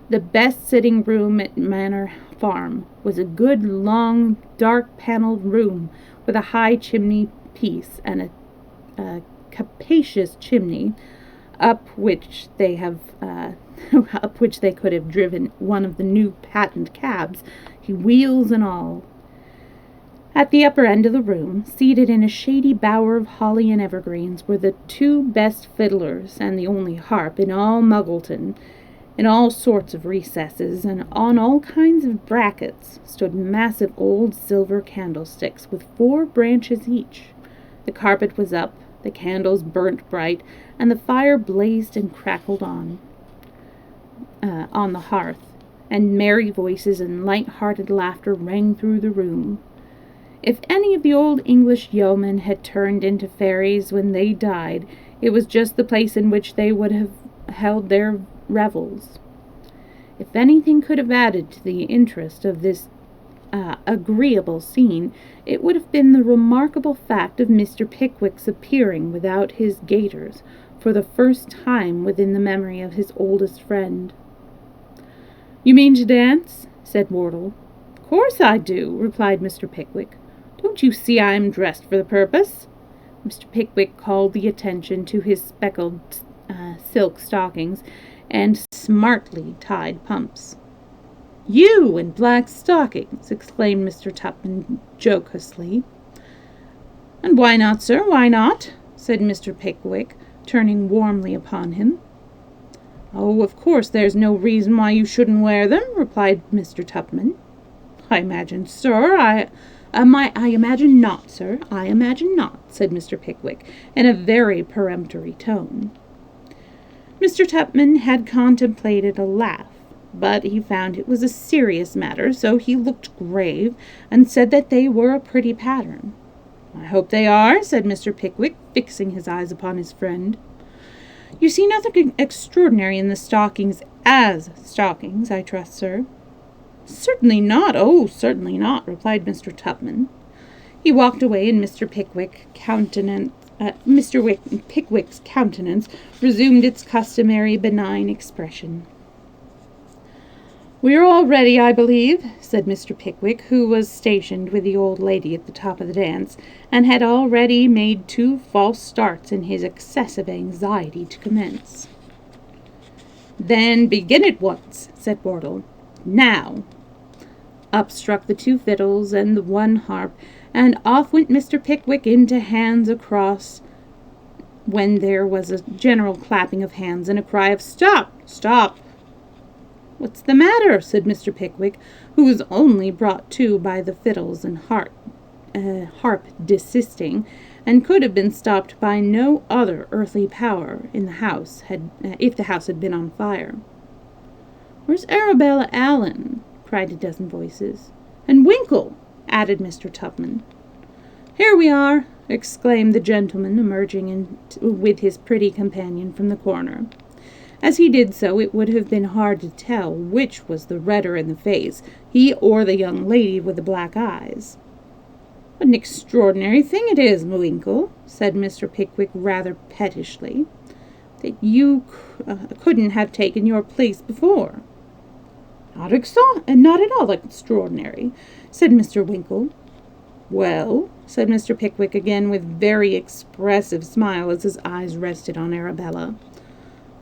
The best sitting room at Manor Farm was a good, long, dark-paneled room with a high chimney piece and a capacious chimney up which they could have driven one of the new patent cabs, wheels and all. At the upper end of the room, seated in a shady bower of holly and evergreens, were the two best fiddlers and the only harp in all Muggleton. In all sorts of recesses, and on all kinds of brackets, stood massive old silver candlesticks with 4 branches each. The carpet was up, the candles burnt bright, and the fire blazed and crackled on the hearth, and merry voices and light-hearted laughter rang through the room. If any of the old English yeomen had turned into fairies when they died, it was just the place in which they would have held their revels. If anything could have added to the interest of this agreeable scene, it would have been the remarkable fact of Mr. Pickwick's appearing without his gaiters for the first time within the memory of his oldest friend. "You mean to dance?" said Wardle. "Of course I do," replied Mr. Pickwick. "Don't you see I am dressed for the purpose?" Mr. Pickwick called the attention to his speckled silk stockings and smartly tied pumps. "You in black stockings!" exclaimed Mr. Tupman jocosely. "And why not, sir, why not?" said Mr. Pickwick, turning warmly upon him. "Oh, of course there's no reason why you shouldn't wear them," replied Mr. Tupman. "I imagine, sir, I imagine not, sir, I imagine not," said Mr. Pickwick, in a very peremptory tone. Mr. Tupman had contemplated a laugh, but he found it was a serious matter, so he looked grave, and said that they were a pretty pattern. "I hope they are," said Mr. Pickwick, fixing his eyes upon his friend. "You see nothing extraordinary in the stockings as stockings, I trust, sir?" "Certainly not, oh, certainly not," replied Mr. Tupman. He walked away, and Mr. Pickwick's countenance resumed its customary benign expression. "We are all ready, I believe," said Mr. Pickwick, who was stationed with the old lady at the top of the dance, and had already made 2 false starts in his excessive anxiety to commence. "Then begin at once," said Wardle. "Now." Up struck the 2 fiddles and the 1 harp, and off went Mr. Pickwick into hands across, when there was a general clapping of hands and a cry of "Stop! Stop!" "What's the matter?" said Mr. Pickwick, who was only brought to by the fiddles and harp desisting, and could have been stopped by no other earthly power in the house if the house had been on fire. "Where's Arabella Allen?" cried a dozen voices. "And Winkle," added Mr. Tupman. "Here we are," exclaimed the gentleman, emerging with his pretty companion from the corner. As he did so, it would have been hard to tell which was the redder in the face, he or the young lady with the black eyes. "What an extraordinary thing it is, Winkle," said Mr. Pickwick rather pettishly, "that you couldn't have taken your place before." Not at all extraordinary," said Mr. Winkle. "Well," said Mr. Pickwick again, with very expressive smile as his eyes rested on Arabella,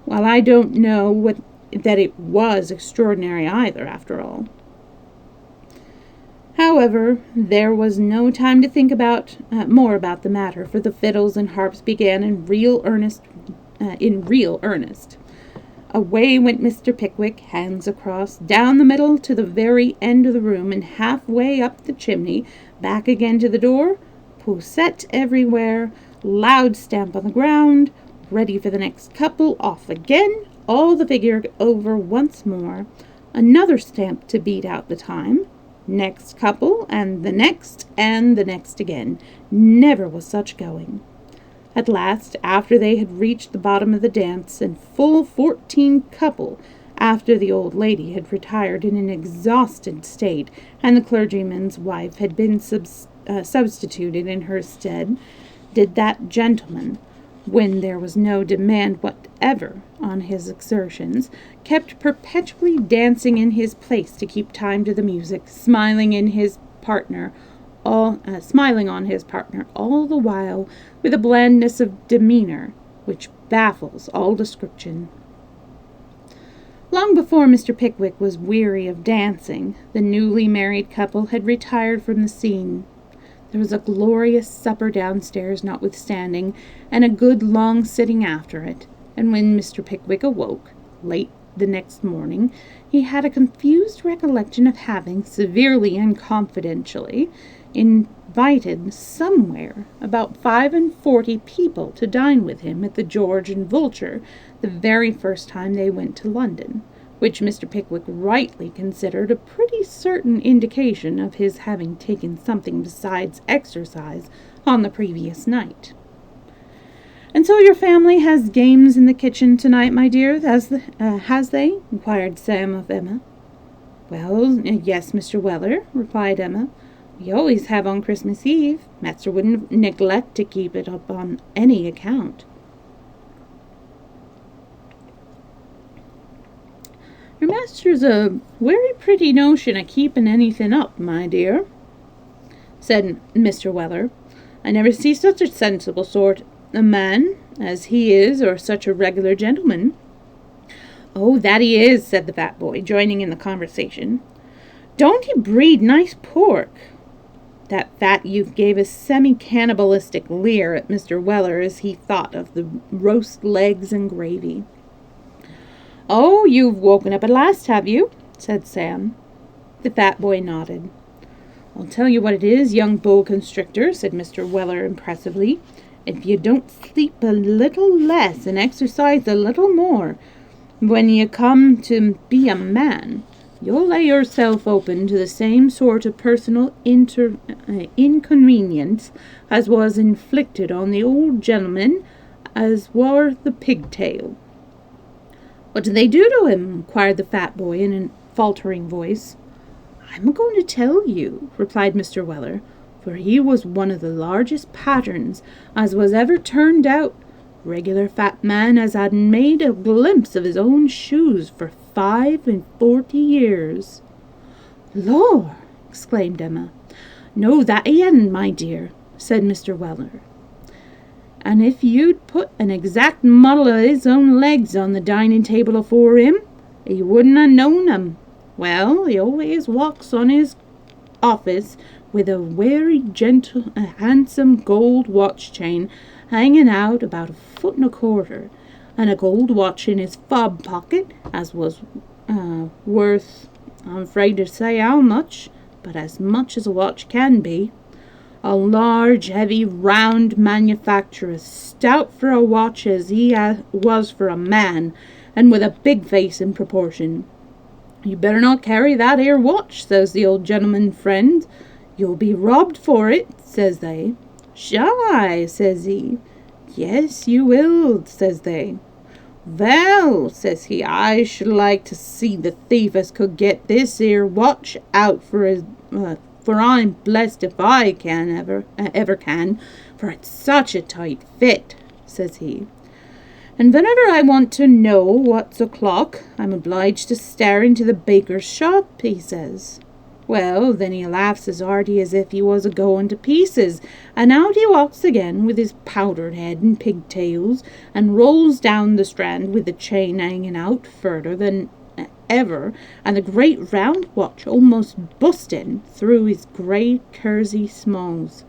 "well, I don't know that it was extraordinary either, after all." However, there was no time to think more about the matter, for the fiddles and harps began in real earnest. Away went Mr. Pickwick, hands across, down the middle to the very end of the room, and halfway up the chimney, back again to the door, poussette everywhere, loud stamp on the ground, ready for the next couple, off again, all the figure over once more, another stamp to beat out the time, next couple, and the next again. Never was such going. At last, after they had reached the bottom of the dance, and full 14 couple, after the old lady had retired in an exhausted state, and the clergyman's wife had been substituted in her stead, did that gentleman, when there was no demand whatever on his exertions, kept perpetually dancing in his place to keep time to the music, smiling on his partner all the while with a blandness of demeanor which baffles all description. Long before Mr. Pickwick was weary of dancing, the newly married couple had retired from the scene. There was a glorious supper downstairs notwithstanding, and a good long sitting after it, and when Mr. Pickwick awoke, late the next morning, he had a confused recollection of having, severely and confidentially, invited somewhere about 45 people to dine with him at the George and Vulture the very first time they went to London, which Mr. Pickwick rightly considered a pretty certain indication of his having taken something besides exercise on the previous night. "And so your family has games in the kitchen tonight, my dear, has they?" inquired Sam of Emma. "Well, yes, Mr. Weller," replied Emma. "We always have on Christmas Eve. Master wouldn't neglect to keep it up on any account." "Your master's a very pretty notion of keeping anything up, my dear," said Mr. Weller. "I never see such a sensible sort of man as he is, or such a regular gentleman." "Oh, that he is," said the fat boy, joining in the conversation. "Don't he breed nice pork?" That fat youth gave a semi-cannibalistic leer at Mr. Weller as he thought of the roast legs and gravy. "Oh, you've woken up at last, have you?" said Sam. The fat boy nodded. "I'll tell you what it is, young bull constrictor," said Mr. Weller impressively. "If you don't sleep a little less and exercise a little more when you come to be a man, you'll lay yourself open to the same sort of personal inconvenience as was inflicted on the old gentleman as wore the pigtail." "What did they do to him?" inquired the fat boy in a faltering voice. "I'm going to tell you," replied Mr. Weller, "for he was one of the largest patterns as was ever turned out. Regular fat man as had made a glimpse of his own shoes for 45 years. "Lor!" exclaimed Emma. "No, that he hadn't, my dear," said Mr. Weller. "And if you'd put an exact model of his own legs on the dining table afore him, he wouldn't ha' known 'em. Well, he always walks on his office with a very handsome gold watch chain hanging out about 1.25 foot, and a gold watch in his fob pocket, as was worth, I'm afraid to say how much, but as much as a watch can be. A large, heavy, round manufacturer, stout for a watch as he was for a man, and with a big face in proportion. You better not carry that 'ere watch, says the old gentleman friend. You'll be robbed for it, says they. Shall I, says he. Yes, you will, says they. Well, says he, I should like to see the thief as could get this 'ere watch out for I'm blessed if I can ever can, for it's such a tight fit, says he. And whenever I want to know what's o'clock, I'm obliged to stare into the baker's shop, he says. Well, then he laughs as hearty as if he was a-going to pieces, and out he walks again with his powdered head and pigtails, and rolls down the Strand with the chain hanging out further than ever, and the great round watch almost busting through his grey kersey smalls.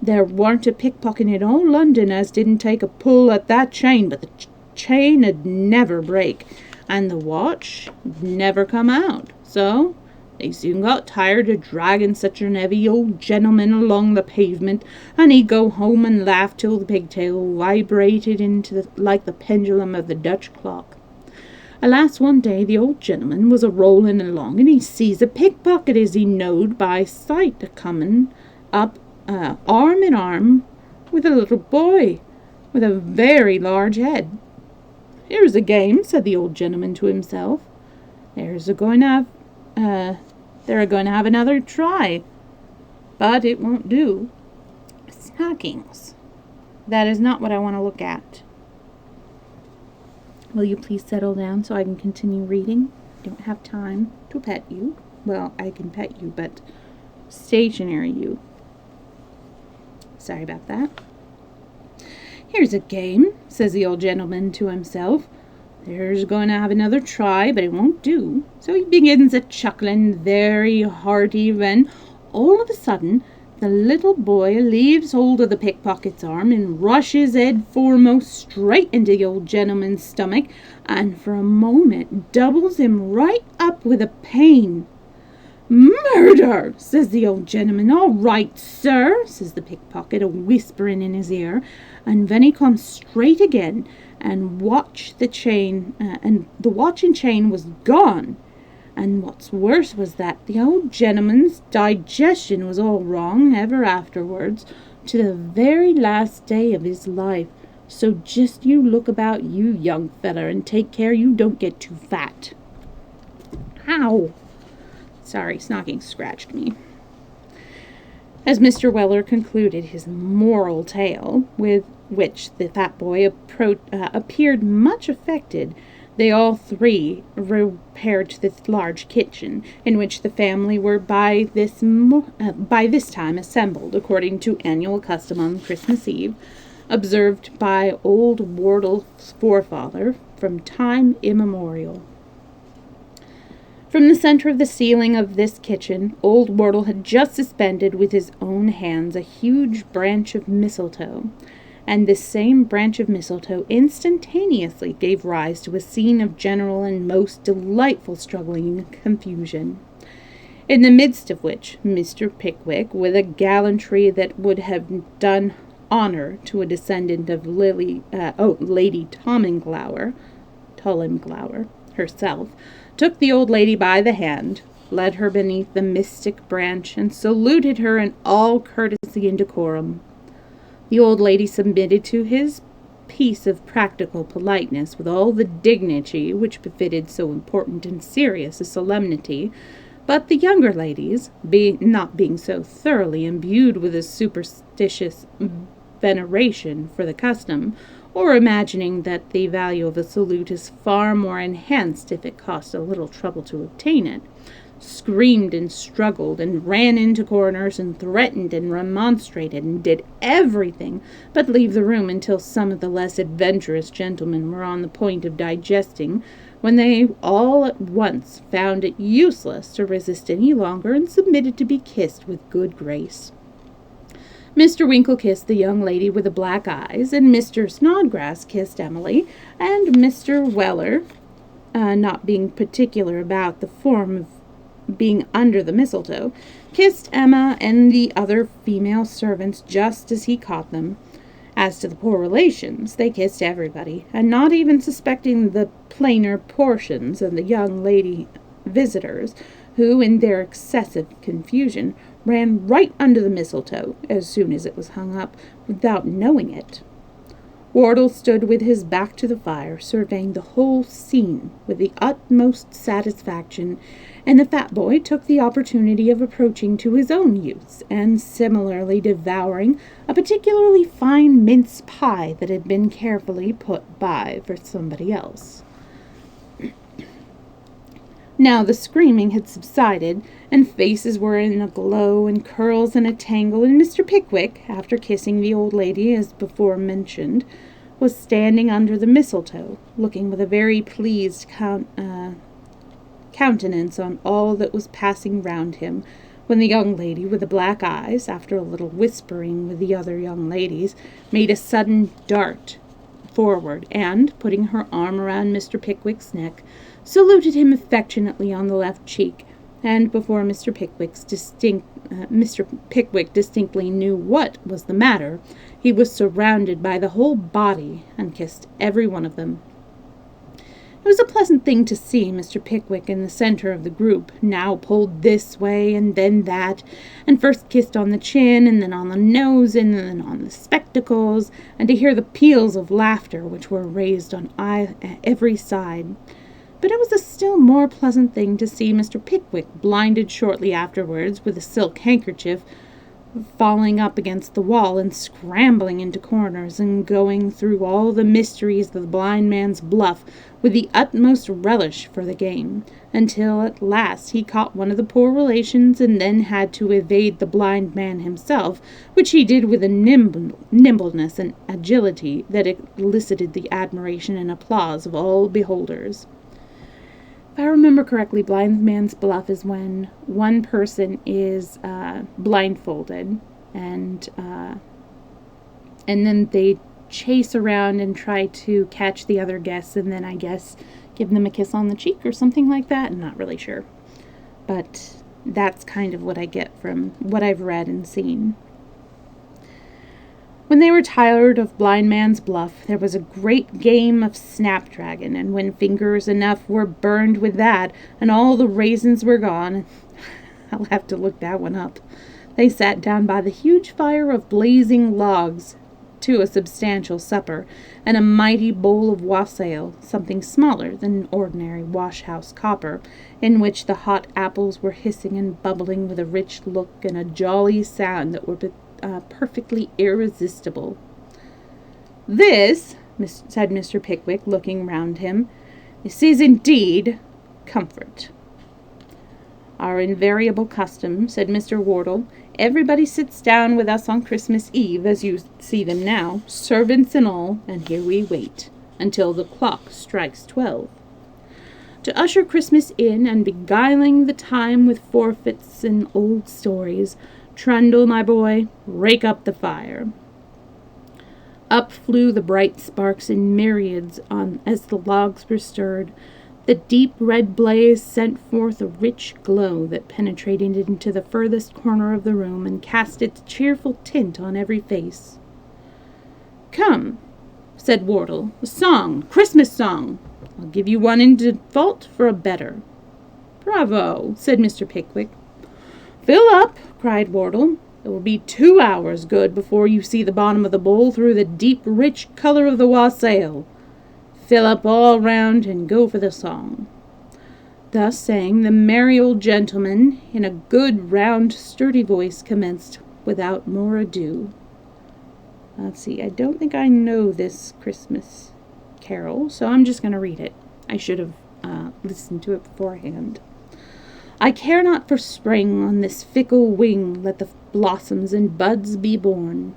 There warn't a pickpocket in all London as didn't take a pull at that chain, but the chain 'ud never break, and the watch never come out. So they soon got tired of dragging such an heavy old gentleman along the pavement, and he'd go home and laugh till the pigtail vibrated like the pendulum of the Dutch clock. Alas, one day the old gentleman was a-rolling along, and he sees a pickpocket as he knowed by sight a-coming up arm in arm with a little boy with a very large head. Here's a game, said the old gentleman to himself. They're going to have another try, but it won't do. Stockings. That is not what I want to look at. Will you please settle down so I can continue reading? I don't have time to pet you. Well, I can pet you, but stationary you. Sorry about that. Here's a game, says the old gentleman to himself. There's going to have another try, but it won't do. So he begins a-chuckling very hearty when, all of a sudden, the little boy leaves hold of the pickpocket's arm and rushes head foremost straight into the old gentleman's stomach, and for a moment doubles him right up with a pain. Murder, says the old gentleman. All right, sir, says the pickpocket, a-whispering in his ear, and then he comes straight again, and the watch and chain was gone. And what's worse was that the old gentleman's digestion was all wrong ever afterwards, to the very last day of his life. So just you look about you, young feller, and take care you don't get too fat. Ow! Sorry, Snocking scratched me. As Mr. Weller concluded his moral tale, with which the fat boy appeared much affected, they all three repaired to the large kitchen, in which the family were by this time assembled, according to annual custom on Christmas Eve, observed by old Wardle's forefather from time immemorial. From the center of the ceiling of this kitchen, old Wardle had just suspended with his own hands a huge branch of mistletoe, and this same branch of mistletoe instantaneously gave rise to a scene of general and most delightful struggling and confusion, in the midst of which Mr. Pickwick, with a gallantry that would have done honor to a descendant of Lady Tullimglower herself, took the old lady by the hand, led her beneath the mystic branch, and saluted her in all courtesy and decorum. The old lady submitted to his piece of practical politeness with all the dignity which befitted so important and serious a solemnity, but the younger ladies, not being so thoroughly imbued with a superstitious veneration for the custom, or imagining that the value of a salute is far more enhanced if it costs a little trouble to obtain it, screamed and struggled and ran into corners and threatened and remonstrated and did everything but leave the room until some of the less adventurous gentlemen were on the point of digesting, when they all at once found it useless to resist any longer and submitted to be kissed with good grace. Mr. Winkle kissed the young lady with the black eyes, and Mr. Snodgrass kissed Emily, and Mr. Weller not being particular about the form of being under the mistletoe, kissed Emma and the other female servants just as he caught them. As to the poor relations, they kissed everybody, and not even suspecting the plainer portions of the young lady visitors, who, in their excessive confusion, ran right under the mistletoe as soon as it was hung up, without knowing it. Wardle stood with his back to the fire, surveying the whole scene with the utmost satisfaction, and the fat boy took the opportunity of approaching to his own use, and similarly devouring a particularly fine mince pie that had been carefully put by for somebody else. Now the screaming had subsided, and faces were in a glow, and curls in a tangle, and Mr. Pickwick, after kissing the old lady, as before mentioned, was standing under the mistletoe, looking with a very pleased countenance on all that was passing round him, when the young lady with the black eyes, after a little whispering with the other young ladies, made a sudden dart forward, and, putting her arm around Mr. Pickwick's neck, saluted him affectionately on the left cheek, and before Mr. Pickwick distinctly knew what was the matter, he was surrounded by the whole body and kissed every one of them. It was a pleasant thing to see Mr. Pickwick in the center of the group, now pulled this way and then that, and first kissed on the chin, and then on the nose, and then on the spectacles, and to hear the peals of laughter which were raised on every side. But it was a still more pleasant thing to see Mr. Pickwick blinded shortly afterwards with a silk handkerchief, falling up against the wall and scrambling into corners and going through all the mysteries of the blind man's bluff with the utmost relish for the game, until at last he caught one of the poor relations and then had to evade the blind man himself, which he did with a nimbleness and agility that elicited the admiration and applause of all beholders. If I remember correctly, blind man's bluff is when one person is blindfolded, and then they chase around and try to catch the other guests, and then I guess give them a kiss on the cheek or something like that. I'm not really sure, but that's kind of what I get from what I've read and seen. When they were tired of blind man's bluff, there was a great game of snapdragon, and when fingers enough were burned with that, and all the raisins were gone, I'll have to look that one up, they sat down by the huge fire of blazing logs to a substantial supper, and a mighty bowl of wassail, something smaller than ordinary wash-house copper, in which the hot apples were hissing and bubbling with a rich look and a jolly sound that were perfectly irresistible. "This," said Mr. Pickwick, looking round him, "this is indeed comfort." "Our invariable custom," said Mr. Wardle. "Everybody sits down with us on Christmas Eve, as you see them now, servants and all, and here we wait until the clock strikes 12. To usher Christmas in, and beguiling the time with forfeits and old stories, Trundle, my boy, rake up the fire." Up flew the bright sparks in myriads as the logs were stirred. The deep red blaze sent forth a rich glow that penetrated into the furthest corner of the room and cast its cheerful tint on every face. "Come," said Wardle, "a song, Christmas song. I'll give you one in default for a better." "Bravo," said Mr. Pickwick. "Fill up," cried Wardle. "It will be 2 hours good before you see the bottom of the bowl through the deep, rich color of the wassail. Fill up all round and go for the song." Thus saying, the merry old gentleman, in a good, round, sturdy voice, commenced without more ado. Let's see, I don't think I know this Christmas carol, so I'm just going to read it. I should have listened to it beforehand. "I care not for spring, on this fickle wing let the blossoms and buds be born.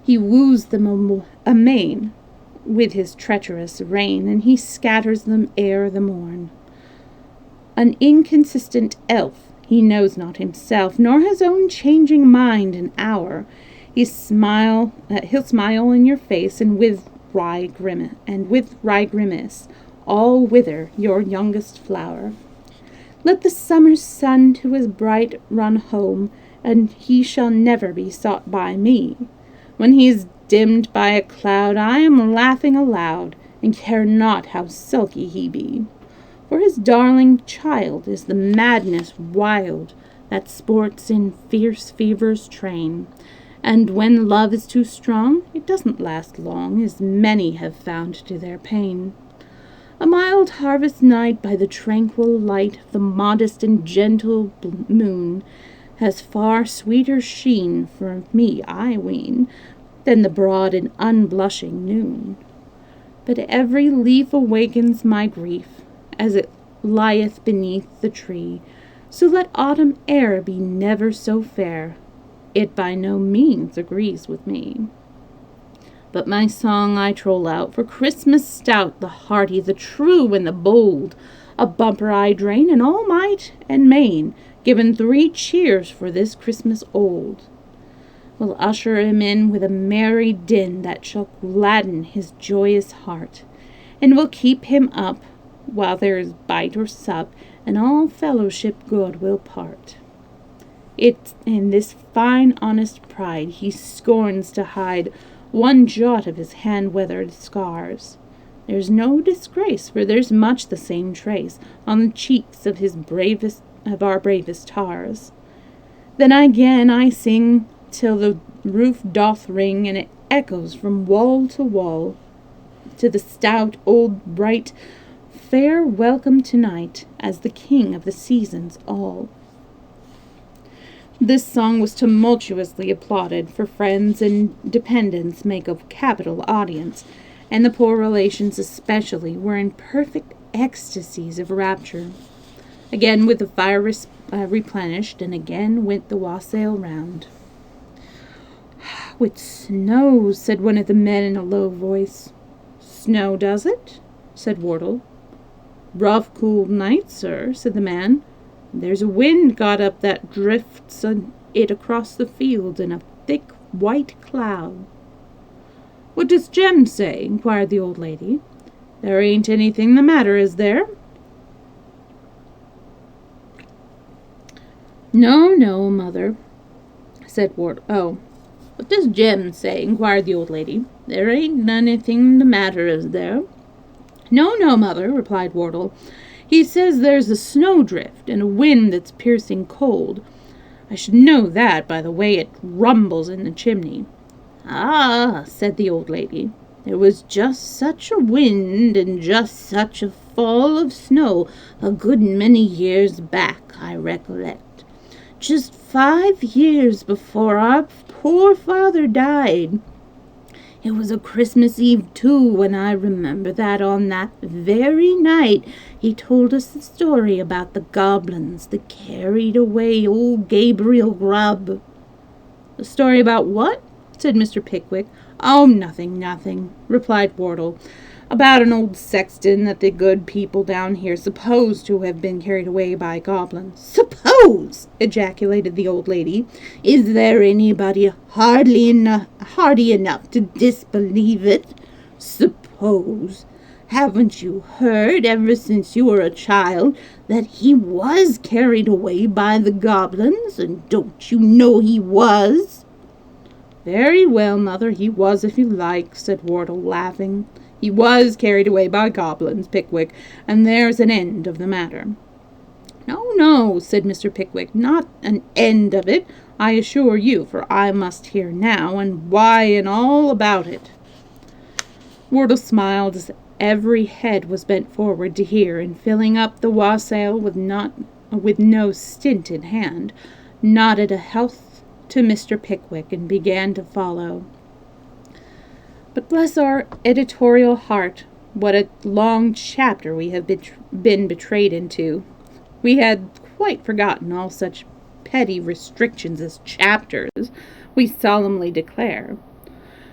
He woos them amain with his treacherous rein, and he scatters them ere the morn. An inconsistent elf, he knows not himself, nor his own changing mind and hour. He'll smile in your face, and with wry grimace, all wither your youngest flower. Let the summer's sun to his bright run home, and he shall never be sought by me. When he is dimmed by a cloud, I am laughing aloud, and care not how sulky he be. For his darling child is the madness wild that sports in fierce fever's train, and when love is too strong, it doesn't last long, as many have found to their pain. A mild harvest night by the tranquil light of the modest and gentle moon has far sweeter sheen for me, I ween, than the broad and unblushing noon. But every leaf awakens my grief, as it lieth beneath the tree, so let autumn air be never so fair, it by no means agrees with me. But my song I troll out for Christmas stout, the hearty, the true, and the bold. A bumper I drain, and all might and main, giving 3 cheers for this Christmas old. We'll usher him in with a merry din that shall gladden his joyous heart, and will keep him up while there is bite or sup, and all fellowship good will part. It in this fine honest pride he scorns to hide one jot of his hand-weathered scars. There's no disgrace, for there's much the same trace on the cheeks of our bravest tars. Then again I sing till the roof doth ring, and it echoes from wall to wall, to the stout old bright fair welcome tonight, as the king of the seasons all. This song was tumultuously applauded, for friends and dependents make a capital audience, and the poor relations especially were in perfect ecstasies of rapture. Again with the fire replenished, and again went the wassail round. "It snows," said one of the men in a low voice. "Snow, does it?" said Wardle. "Rough, cool night, sir," said the man. "There's a wind got up that drifts it across the field in a thick white cloud." "What does Jem say?" inquired the old lady. "There ain't anything the matter, is there?" No, mother," said Wardle. "Oh, what does Jem say?" inquired the old lady. "There ain't anything the matter, is there?" No, mother," replied Wardle. "He says there's a snowdrift and a wind that's piercing cold. I should know that by the way it rumbles in the chimney." "Ah," said the old lady, "there was just such a wind and just such a fall of snow a good many years back, I recollect. Just 5 years before our poor father died. It was a Christmas Eve, too, when I remember that on that very night he told us the story about the goblins that carried away old Gabriel Grubb." "The story about what?" said Mr. Pickwick. "Oh, nothing," replied Wardle. "About an old sexton that the good people down here suppose to have been carried away by goblins." "Suppose!" ejaculated the old lady. "Is there anybody hardy enough to disbelieve it? Suppose! Haven't you heard, ever since you were a child, that he was carried away by the goblins? And don't you know he was?" "Very well, mother, he was, if you like," said Wardle, laughing. "He was carried away by goblins, Pickwick, and there's an end of the matter." No, said Mr. Pickwick, "not an end of it, I assure you, for I must hear now, and why and all about it." Wardle smiled as every head was bent forward to hear, and filling up the wassail with no stint in hand, nodded a health to Mr. Pickwick and began to follow. But bless our editorial heart, what a long chapter we have been betrayed into. We had quite forgotten all such petty restrictions as chapters, we solemnly declare.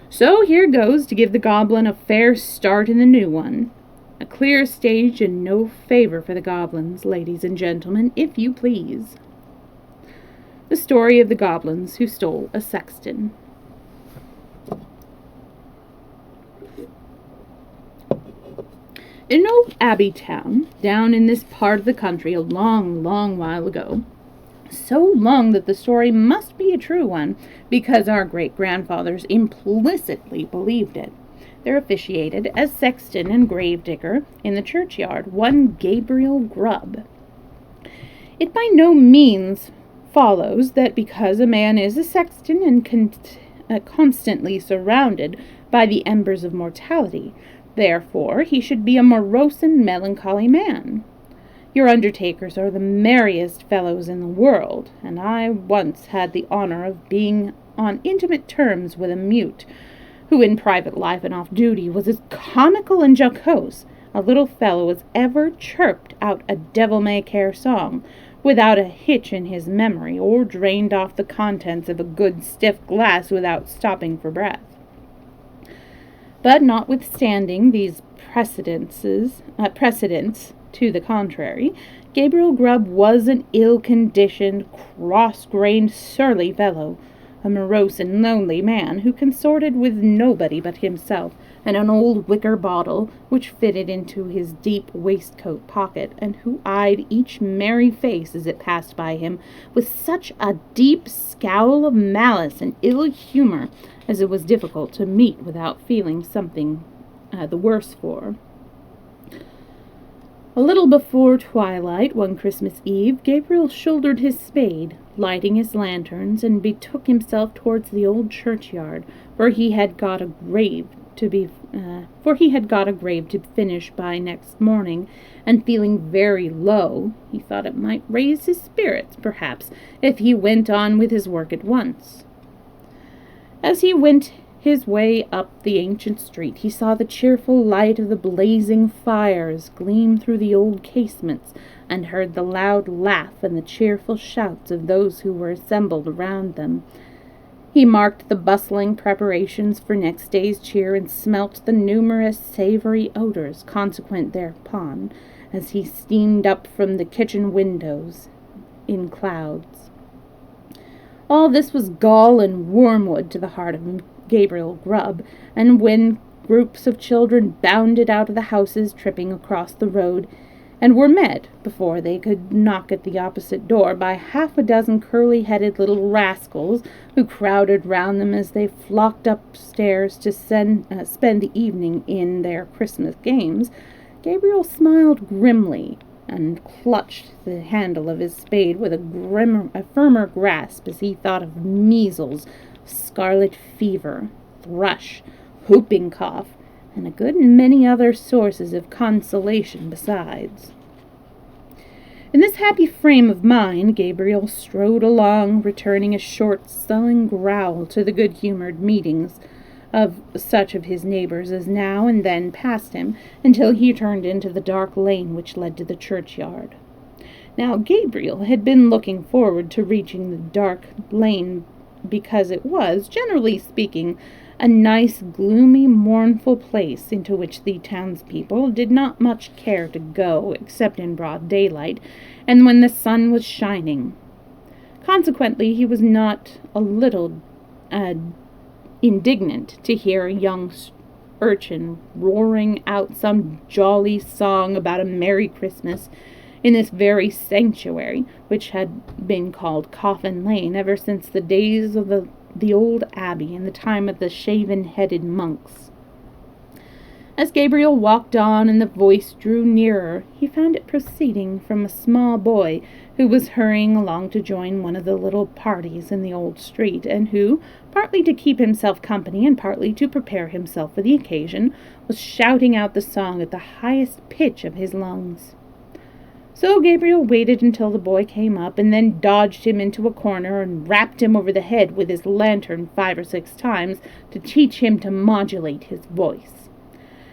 So here goes to give the goblin a fair start in the new one. A clear stage and no favor for the goblins, ladies and gentlemen, if you please. The story of the goblins who stole a sexton. In old Abbey Town, down in this part of the country a long, long while ago, so long that the story must be a true one, because our great-grandfathers implicitly believed it, there officiated as sexton and gravedigger in the churchyard one Gabriel Grubb. It by no means follows that because a man is a sexton and constantly surrounded by the embers of mortality, therefore he should be a morose and melancholy man. Your undertakers are the merriest fellows in the world, and I once had the honor of being on intimate terms with a mute, who in private life and off duty was as comical and jocose a little fellow as ever chirped out a devil-may-care song, without a hitch in his memory, or drained off the contents of a good stiff glass without stopping for breath. But notwithstanding these precedents to the contrary, Gabriel Grubb was an ill-conditioned, cross-grained, surly fellow, a morose and lonely man who consorted with nobody but himself and an old wicker bottle which fitted into his deep waistcoat pocket, and who eyed each merry face as it passed by him with such a deep scowl of malice and ill-humor as it was difficult to meet without feeling something the worse for. A little before twilight, one Christmas Eve, Gabriel shouldered his spade, lighting his lanterns, and betook himself towards the old churchyard, where he had got a grave to finish by next morning, and feeling very low, he thought it might raise his spirits, perhaps, if he went on with his work at once. As he went his way up the ancient street, he saw the cheerful light of the blazing fires gleam through the old casements, and heard the loud laugh and the cheerful shouts of those who were assembled around them. He marked the bustling preparations for next day's cheer, and smelt the numerous savory odors consequent thereupon, as he steamed up from the kitchen windows in clouds. All this was gall and wormwood to the heart of Gabriel Grubb, and when groups of children bounded out of the houses, tripping across the road, and were met, before they could knock at the opposite door, by half a dozen curly-headed little rascals who crowded round them as they flocked upstairs to spend the evening in their Christmas games, Gabriel smiled grimly and clutched the handle of his spade with a firmer grasp as he thought of measles, scarlet fever, thrush, whooping cough, and a good many other sources of consolation besides. In this happy frame of mind, Gabriel strode along, returning a short, sullen growl to the good-humored meetings of such of his neighbors as now and then passed him, until he turned into the dark lane which led to the churchyard. Now Gabriel had been looking forward to reaching the dark lane because it was, generally speaking, a nice, gloomy, mournful place into which the townspeople did not much care to go except in broad daylight, and when the sun was shining. Consequently, he was not a little indignant to hear a young urchin roaring out some jolly song about a Merry Christmas in this very sanctuary, which had been called Coffin Lane ever since the days of the old abbey in the time of the shaven-headed monks. As Gabriel walked on and the voice drew nearer, he found it proceeding from a small boy who was hurrying along to join one of the little parties in the old street, and who, partly to keep himself company and partly to prepare himself for the occasion, was shouting out the song at the highest pitch of his lungs. So Gabriel waited until the boy came up, and then dodged him into a corner and rapped him over the head with his lantern 5 or 6 times to teach him to modulate his voice.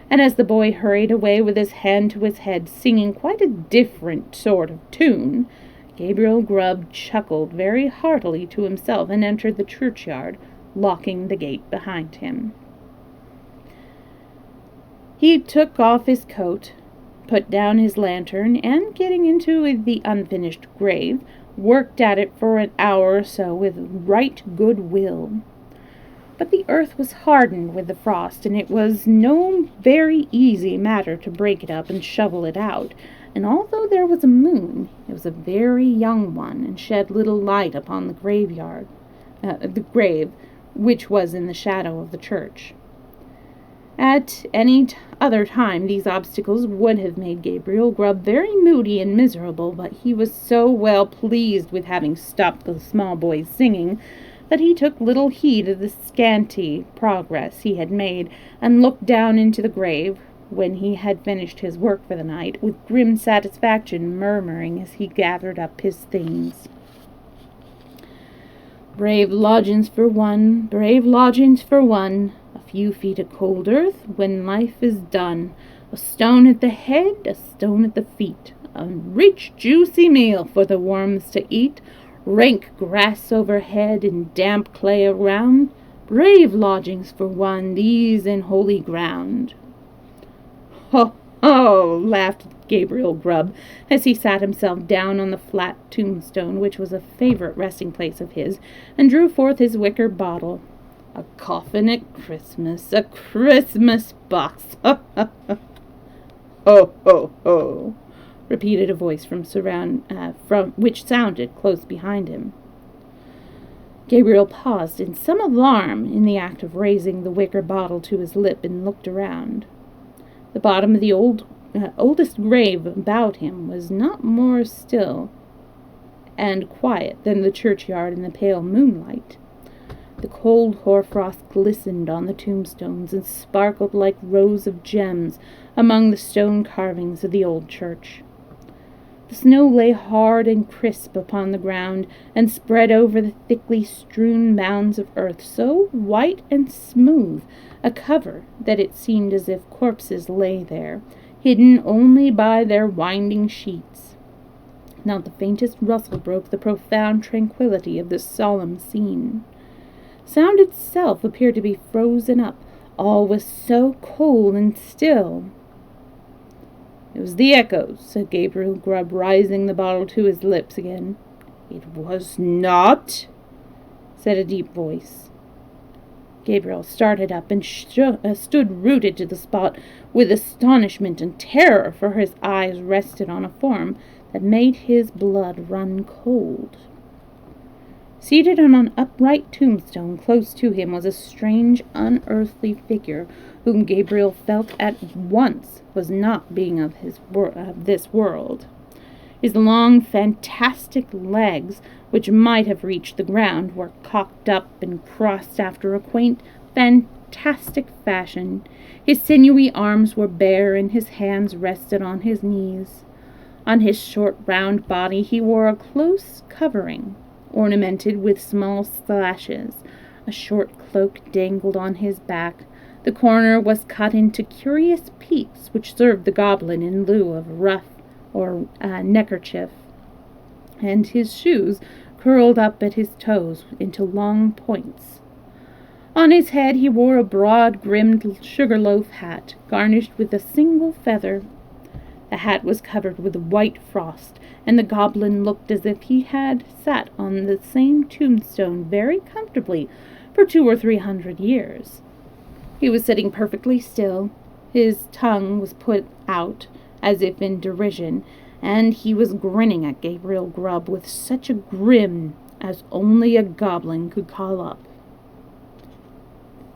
And as the boy hurried away with his hand to his head, singing quite a different sort of tune, Gabriel Grubb chuckled very heartily to himself and entered the churchyard, locking the gate behind him. He took off his coat, put down his lantern, and, getting into the unfinished grave, worked at it for an hour or so with right good will. But the earth was hardened with the frost, and it was no very easy matter to break it up and shovel it out. And although there was a moon, it was a very young one, and shed little light upon the grave, which was in the shadow of the church. At any other time these obstacles would have made Gabriel Grubb very moody and miserable, but he was so well pleased with having stopped the small boy's singing that he took little heed of the scanty progress he had made, and looked down into the grave, when he had finished his work for the night, with grim satisfaction, murmuring as he gathered up his things. Brave lodgings for one, brave lodgings for one, a few feet of cold earth when life is done, a stone at the head, a stone at the feet, a rich juicy meal for the worms to eat, rank grass overhead and damp clay around, brave lodgings for one, these in holy ground. Ho, ho, laughed Gabriel Grubb, as he sat himself down on the flat tombstone, which was a favorite resting place of his, and drew forth his wicker bottle. A coffin at Christmas, a Christmas box, ha, ha, ha. Ho, ho, ho, repeated a voice from which sounded close behind him. Gabriel paused in some alarm in the act of raising the wicker bottle to his lip, and looked around. The bottom of the oldest grave about him was not more still and quiet than the churchyard in the pale moonlight. The cold hoarfrost glistened on the tombstones and sparkled like rows of gems among the stone carvings of the old church. The snow lay hard and crisp upon the ground, and spread over the thickly strewn mounds of earth, so white and smooth a cover that it seemed as if corpses lay there, hidden only by their winding sheets. Not the faintest rustle broke the profound tranquillity of this solemn scene. Sound itself appeared to be frozen up. All was so cold and still. It was the echoes, said Gabriel Grubb, raising the bottle to his lips again. It was not, said a deep voice. Gabriel started up and stood rooted to the spot with astonishment and terror, for his eyes rested on a form that made his blood run cold. Seated on an upright tombstone close to him was a strange, unearthly figure, whom Gabriel felt at once was not being of this world. His long, fantastic legs, which might have reached the ground, were cocked up and crossed after a quaint, fantastic fashion. His sinewy arms were bare, and his hands rested on his knees. On his short, round body he wore a close covering, ornamented with small slashes. A short cloak dangled on his back. The corner was cut into curious peaks, which served the goblin in lieu of ruff or neckerchief, and his shoes curled up at his toes into long points. On his head he wore a broad-brimmed sugar-loaf hat, garnished with a single feather. The hat was covered with white frost, and the goblin looked as if he had sat on the same tombstone very comfortably for 200 or 300 years. He was sitting perfectly still. His tongue was put out, as if in derision, and he was grinning at Gabriel Grubb with such a grin as only a goblin could call up.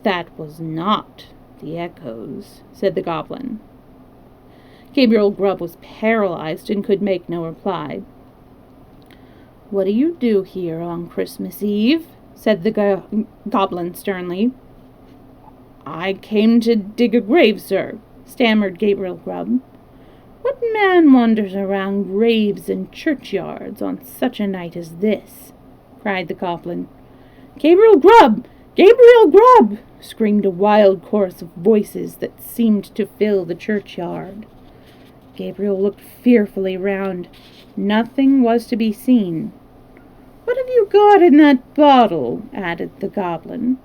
That was not the echoes, said the goblin. Gabriel Grubb was paralyzed and could make no reply. What do you do here on Christmas Eve? Said the goblin sternly. I came to dig a grave, sir, stammered Gabriel Grubb. What man wanders around graves and churchyards on such a night as this? Cried the goblin. Gabriel Grubb! Gabriel Grubb! Screamed a wild chorus of voices that seemed to fill the churchyard. Gabriel looked fearfully round. Nothing was to be seen. What have you got in that bottle? Added the goblin.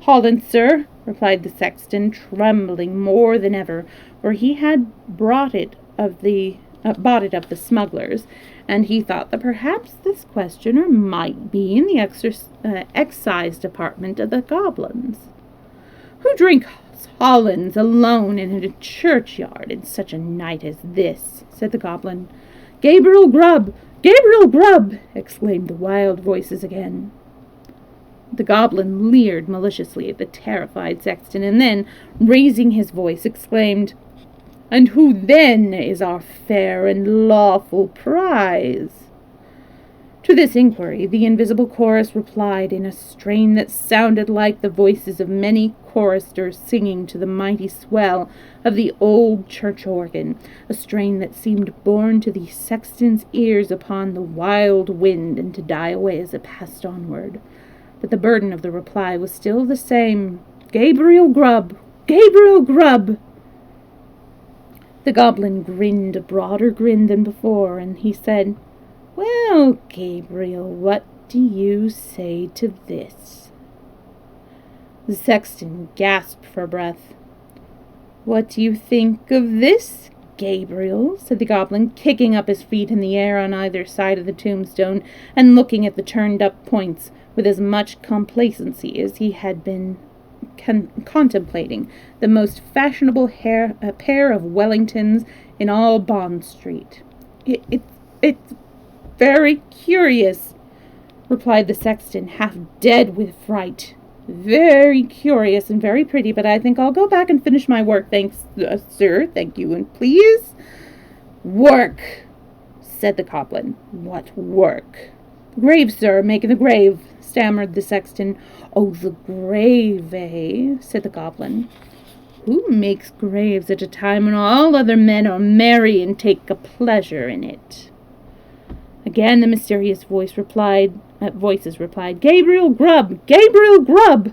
Holland, sir, replied the sexton, trembling more than ever, for he had brought it of the bought it of the smugglers, and he thought that perhaps this questioner might be in the excise department of the goblins. "Who drinks Hollands alone in a churchyard in such a night as this?" said the goblin. "Gabriel Grubb! Gabriel Grubb!" exclaimed the wild voices again. The goblin leered maliciously at the terrified sexton, and then, raising his voice, exclaimed, "And who then is our fair and lawful prize?" To this inquiry the invisible chorus replied in a strain that sounded like the voices of many choristers singing to the mighty swell of the old church organ, a strain that seemed borne to the sexton's ears upon the wild wind and to die away as it passed onward. But the burden of the reply was still the same: "Gabriel Grubb! Gabriel Grubb!" The goblin grinned a broader grin than before, and he said, "Well, Gabriel, what do you say to this?" The sexton gasped for breath. "What do you think of this, Gabriel?" said the goblin, kicking up his feet in the air on either side of the tombstone, and looking at the turned-up points with as much complacency as he had been contemplating the most fashionable pair of Wellingtons in all Bond Street. It's very curious," replied the sexton, half dead with fright. "Very curious and very pretty, but I think I'll go back and finish my work. Thanks, sir. Thank you, and please." "Work," said the goblin. "What work?" "Grave, sir, making the grave," stammered the sexton. "Oh, the grave, eh?" said the goblin. "Who makes graves at a time when all other men are merry and take a pleasure in it?" Again the mysterious voices replied, "Gabriel Grubb! Gabriel Grubb!"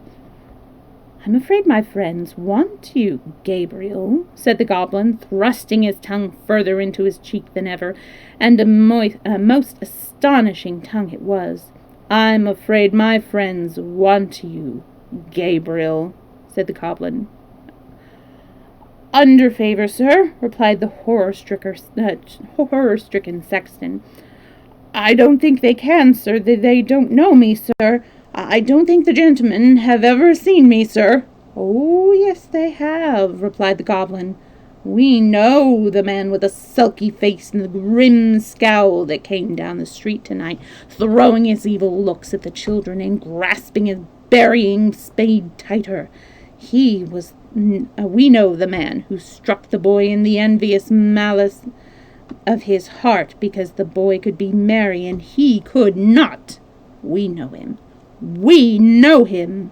"I'm afraid my friends want you, Gabriel," said the goblin, thrusting his tongue further into his cheek than ever, and a most astonishing tongue it was. "I'm afraid my friends want you, Gabriel," said the goblin. "Under favour, sir," replied the horror-stricken sexton. "I don't think they can, sir. They don't know me, sir. I don't think the gentlemen have ever seen me, sir." "Oh, yes, they have," replied the goblin. "We know the man with the sulky face and the grim scowl that came down the street tonight, throwing his evil looks at the children and grasping his burying spade tighter. We know the man who struck the boy in the envious malice of his heart because the boy could be merry and he could not. We know him. We know him."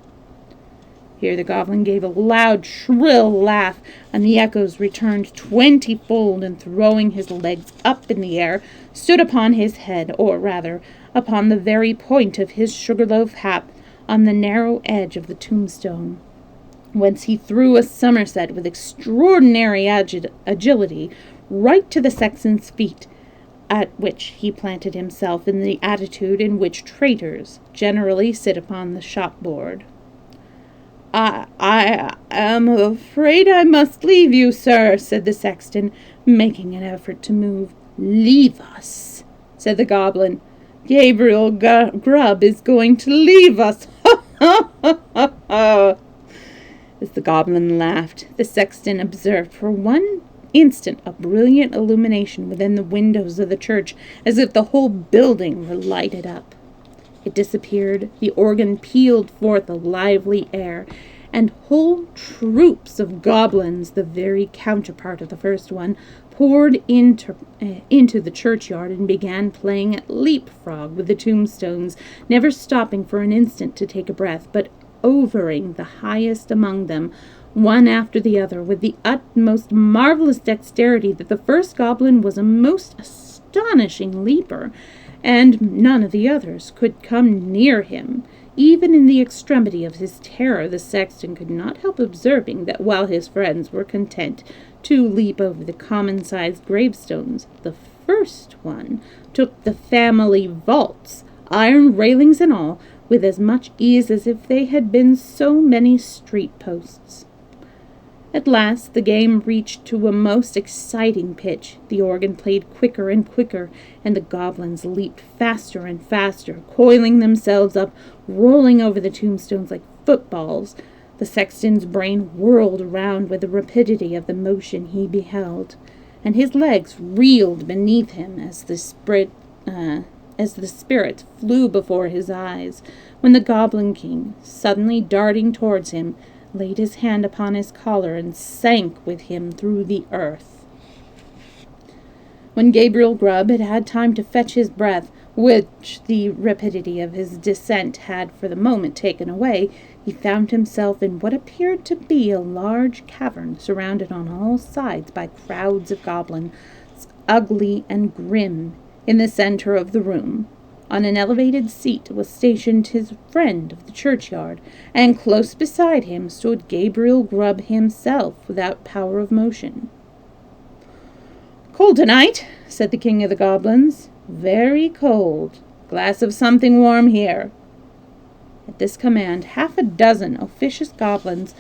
Here the goblin gave a loud, shrill laugh, and the echoes returned 20-fold, and throwing his legs up in the air, stood upon his head, or rather, upon the very point of his sugar-loaf hat, on the narrow edge of the tombstone, whence he threw a somerset with extraordinary agility right to the sexton's feet, at which he planted himself in the attitude in which traitors generally sit upon the shop-board. I am afraid I must leave you, sir," said the sexton, making an effort to move. "Leave us," said the goblin. "Gabriel Grubb is going to leave us. Ha, ha, ha, ha, ha." As the goblin laughed, the sexton observed for one instant a brilliant illumination within the windows of the church, as if the whole building were lighted up. It disappeared, the organ pealed forth a lively air, and whole troops of goblins, the very counterpart of the first one, poured into the churchyard and began playing at leapfrog with the tombstones, never stopping for an instant to take a breath, but overing the highest among them, one after the other, with the utmost marvelous dexterity that the first goblin was a most astonishing leaper, and none of the others could come near him. Even in the extremity of his terror, the sexton could not help observing that while his friends were content to leap over the common-sized gravestones, the first one took the family vaults, iron railings and all, with as much ease as if they had been so many street posts. At last the game reached to a most exciting pitch. The organ played quicker and quicker, and the goblins leaped faster and faster, coiling themselves up, rolling over the tombstones like footballs. The sexton's brain whirled around with the rapidity of the motion he beheld, and his legs reeled beneath him as the spirits flew before his eyes, when the Goblin King, suddenly darting towards him, laid his hand upon his collar and sank with him through the earth. When Gabriel Grubb had had time to fetch his breath, which the rapidity of his descent had for the moment taken away, he found himself in what appeared to be a large cavern, surrounded on all sides by crowds of goblins, ugly and grim. In the center of the room, on an elevated seat, was stationed his friend of the churchyard, and close beside him stood Gabriel Grubb himself, without power of motion. "Cold tonight," said the king of the goblins. "Very cold. Glass of something warm here." At this command, half a dozen officious goblins,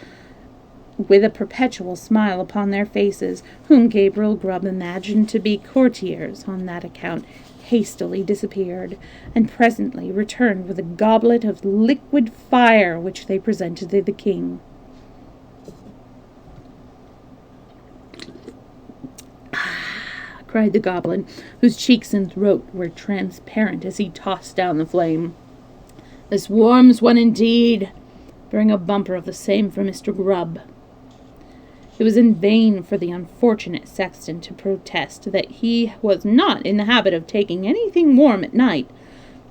with a perpetual smile upon their faces, whom Gabriel Grubb imagined to be courtiers on that account, hastily disappeared, and presently returned with a goblet of liquid fire, which they presented to the king. "Ah!" cried the goblin, whose cheeks and throat were transparent as he tossed down the flame. "This warms one indeed. Bring a bumper of the same for Mr. Grubb." It was in vain for the unfortunate sexton to protest that he was not in the habit of taking anything warm at night.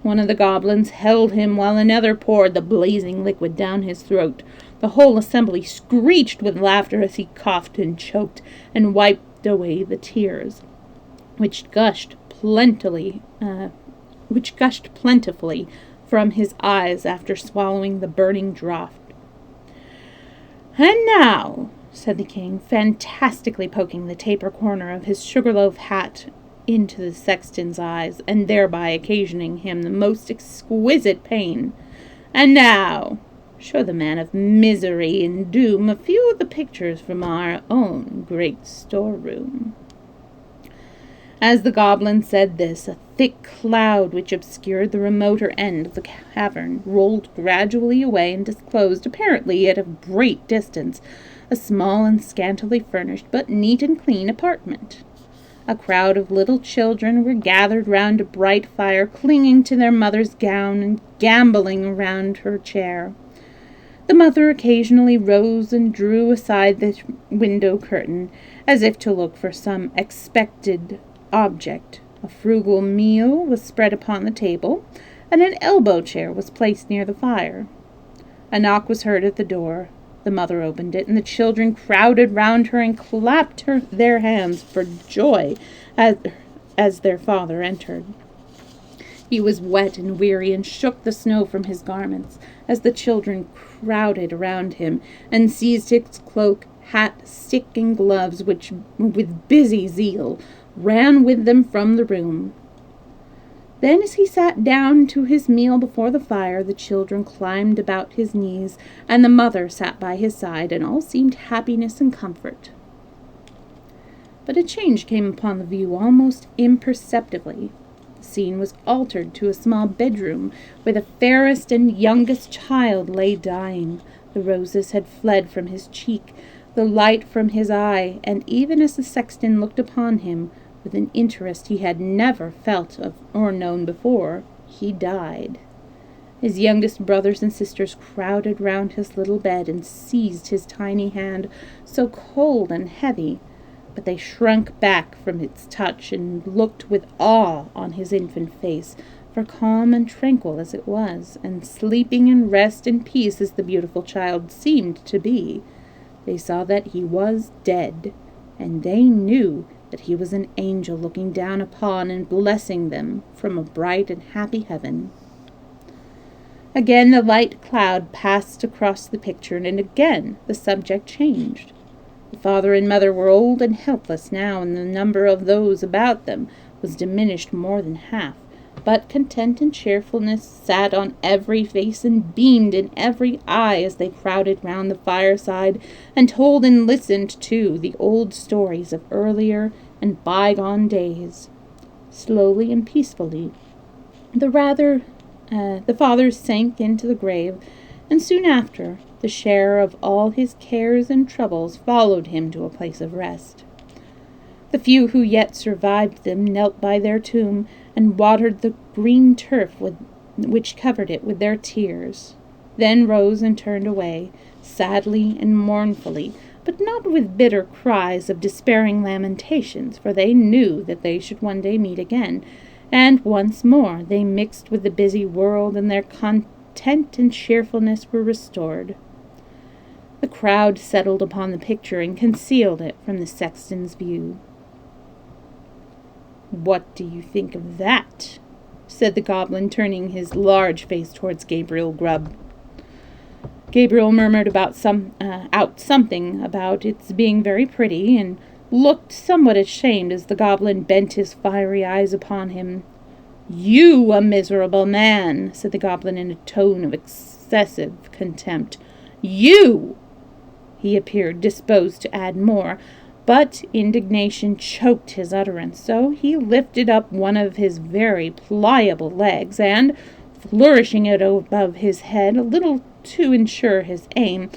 One of the goblins held him while another poured the blazing liquid down his throat. The whole assembly screeched with laughter as he coughed and choked and wiped away the tears, which gushed plentifully from his eyes after swallowing the burning draught. "And now," said the king, fantastically poking the taper corner of his sugar-loaf hat into the sexton's eyes, and thereby occasioning him the most exquisite pain, "and now, show the man of misery and doom a few of the pictures from our own great storeroom." As the goblin said this, a thick cloud which obscured the remoter end of the cavern rolled gradually away and disclosed, apparently at a great distance, a small and scantily furnished but neat and clean apartment. A crowd of little children were gathered round a bright fire, clinging to their mother's gown and gambolling around her chair. The mother occasionally rose and drew aside the window curtain, as if to look for some expected object. A frugal meal was spread upon the table, and an elbow chair was placed near the fire. A knock was heard at the door. The mother opened it, and the children crowded round her and clapped their hands for joy as their father entered. He was wet and weary, and shook the snow from his garments, as the children crowded around him, and seized his cloak, hat, stick, and gloves, which, with busy zeal, ran with them from the room. Then, as he sat down to his meal before the fire, the children climbed about his knees, and the mother sat by his side, and all seemed happiness and comfort. But a change came upon the view almost imperceptibly. The scene was altered to a small bedroom, where the fairest and youngest child lay dying. The roses had fled from his cheek, the light from his eye, and even as the sexton looked upon him, with an interest he had never felt of or known before, he died. His youngest brothers and sisters crowded round his little bed and seized his tiny hand, so cold and heavy, but they shrunk back from its touch and looked with awe on his infant face, for calm and tranquil as it was, and sleeping in rest and peace as the beautiful child seemed to be, they saw that he was dead, and they knew that he was an angel looking down upon and blessing them from a bright and happy heaven. Again the light cloud passed across the picture, and again the subject changed. The father and mother were old and helpless now, and the number of those about them was diminished more than half. But content and cheerfulness sat on every face and beamed in every eye as they crowded round the fireside and told and listened to the old stories of earlier and bygone days. Slowly and peacefully, the father sank into the grave, and soon after, the share of all his cares and troubles followed him to a place of rest. The few who yet survived them knelt by their tomb and watered the green turf which covered it with their tears, then rose and turned away, sadly and mournfully, but not with bitter cries of despairing lamentations, for they knew that they should one day meet again, and once more they mixed with the busy world, and their content and cheerfulness were restored. The crowd settled upon the picture and concealed it from the sexton's view. "What do you think of that?" said the goblin, turning his large face towards Gabriel Grubb. Gabriel murmured out something about its being very pretty, and looked somewhat ashamed as the goblin bent his fiery eyes upon him. "You, a miserable man," said the goblin in a tone of excessive contempt. "You!" He appeared disposed to add more, but indignation choked his utterance, so he lifted up one of his very pliable legs, and, flourishing it above his head a little to ensure his aim,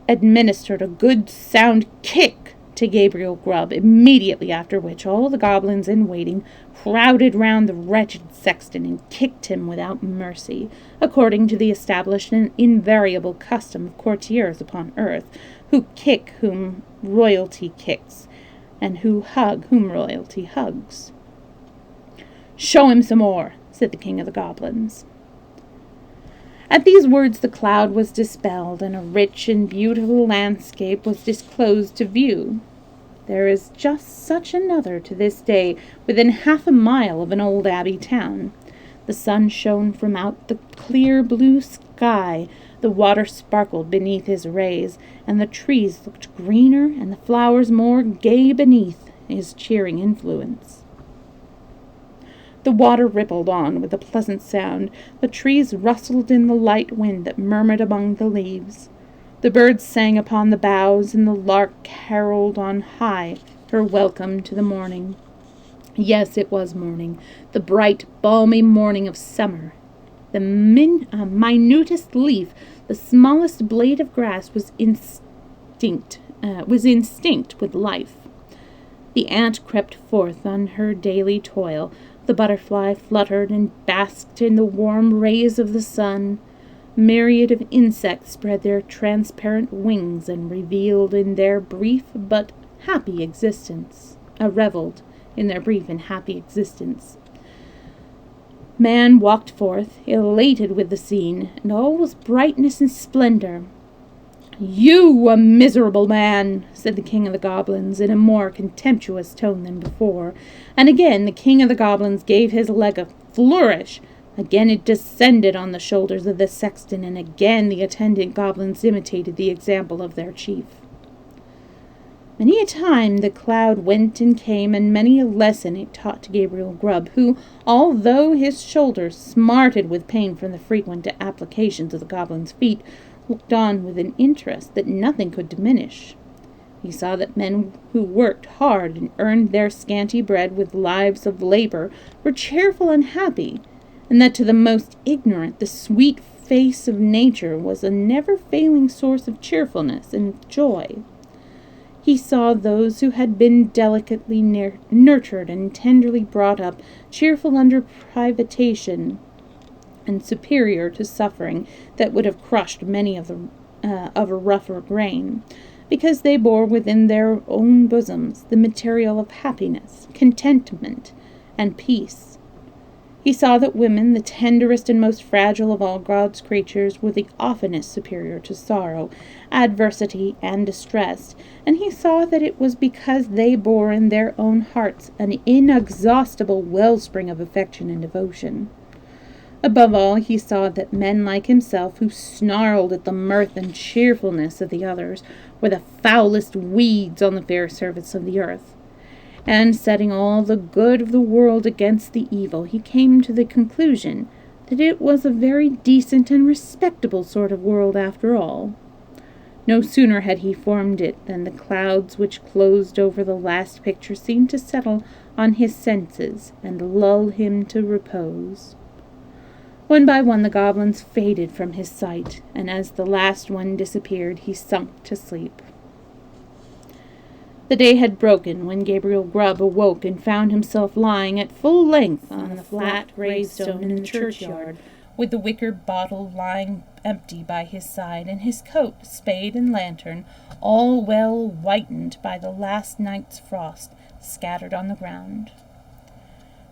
administered a good sound kick to Gabriel Grubb, immediately after which all the goblins in waiting crowded round the wretched sexton and kicked him without mercy, according to the established and invariable custom of courtiers upon earth, who kick whom royalty kicks, and who hug whom royalty hugs. "Show him some more," said the king of the goblins. At these words the cloud was dispelled, and a rich and beautiful landscape was disclosed to view. There is just such another to this day within half a mile of an old abbey town. The sun shone from out the clear blue sky, the water sparkled beneath his rays, and the trees looked greener and the flowers more gay beneath his cheering influence. The water rippled on with a pleasant sound, the trees rustled in the light wind that murmured among the leaves. The birds sang upon the boughs, and the lark caroled on high her welcome to the morning. Yes, it was morning, the bright, balmy morning of summer. The minutest leaf, the smallest blade of grass was instinct with life. The ant crept forth on her daily toil. The butterfly fluttered and basked in the warm rays of the sun. Myriad of insects spread their transparent wings and reveled in their brief but happy existence. Man walked forth, elated with the scene, and all was brightness and splendor. "You, a miserable man," said the king of the goblins, in a more contemptuous tone than before, and again the king of the goblins gave his leg a flourish. Again it descended on the shoulders of the sexton, and again the attendant goblins imitated the example of their chief. Many a time the cloud went and came, and many a lesson it taught to Gabriel Grubb, who, although his shoulders smarted with pain from the frequent applications of the goblin's feet, looked on with an interest that nothing could diminish. He saw that men who worked hard and earned their scanty bread with lives of labor were cheerful and happy, and that to the most ignorant the sweet face of nature was a never-failing source of cheerfulness and joy. He saw those who had been delicately nurtured and tenderly brought up, cheerful under privation and superior to suffering that would have crushed many of a rougher grain, because they bore within their own bosoms the material of happiness, contentment, and peace. He saw that women, the tenderest and most fragile of all God's creatures, were the oftenest superior to sorrow, adversity, and distress, and he saw that it was because they bore in their own hearts an inexhaustible wellspring of affection and devotion. Above all, he saw that men like himself, who snarled at the mirth and cheerfulness of the others, were the foulest weeds on the fair surface of the earth. and setting all the good of the world against the evil, he came to the conclusion that it was a very decent and respectable sort of world after all. No sooner had he formed it than the clouds which closed over the last picture seemed to settle on his senses and lull him to repose. One by one the goblins faded from his sight, and as the last one disappeared, he sunk to sleep. The day had broken when Gabriel Grubb awoke and found himself lying at full length on the flat gravestone in the churchyard, with the wicker bottle lying empty by his side, and his coat, spade, and lantern, all well whitened by the last night's frost, scattered on the ground.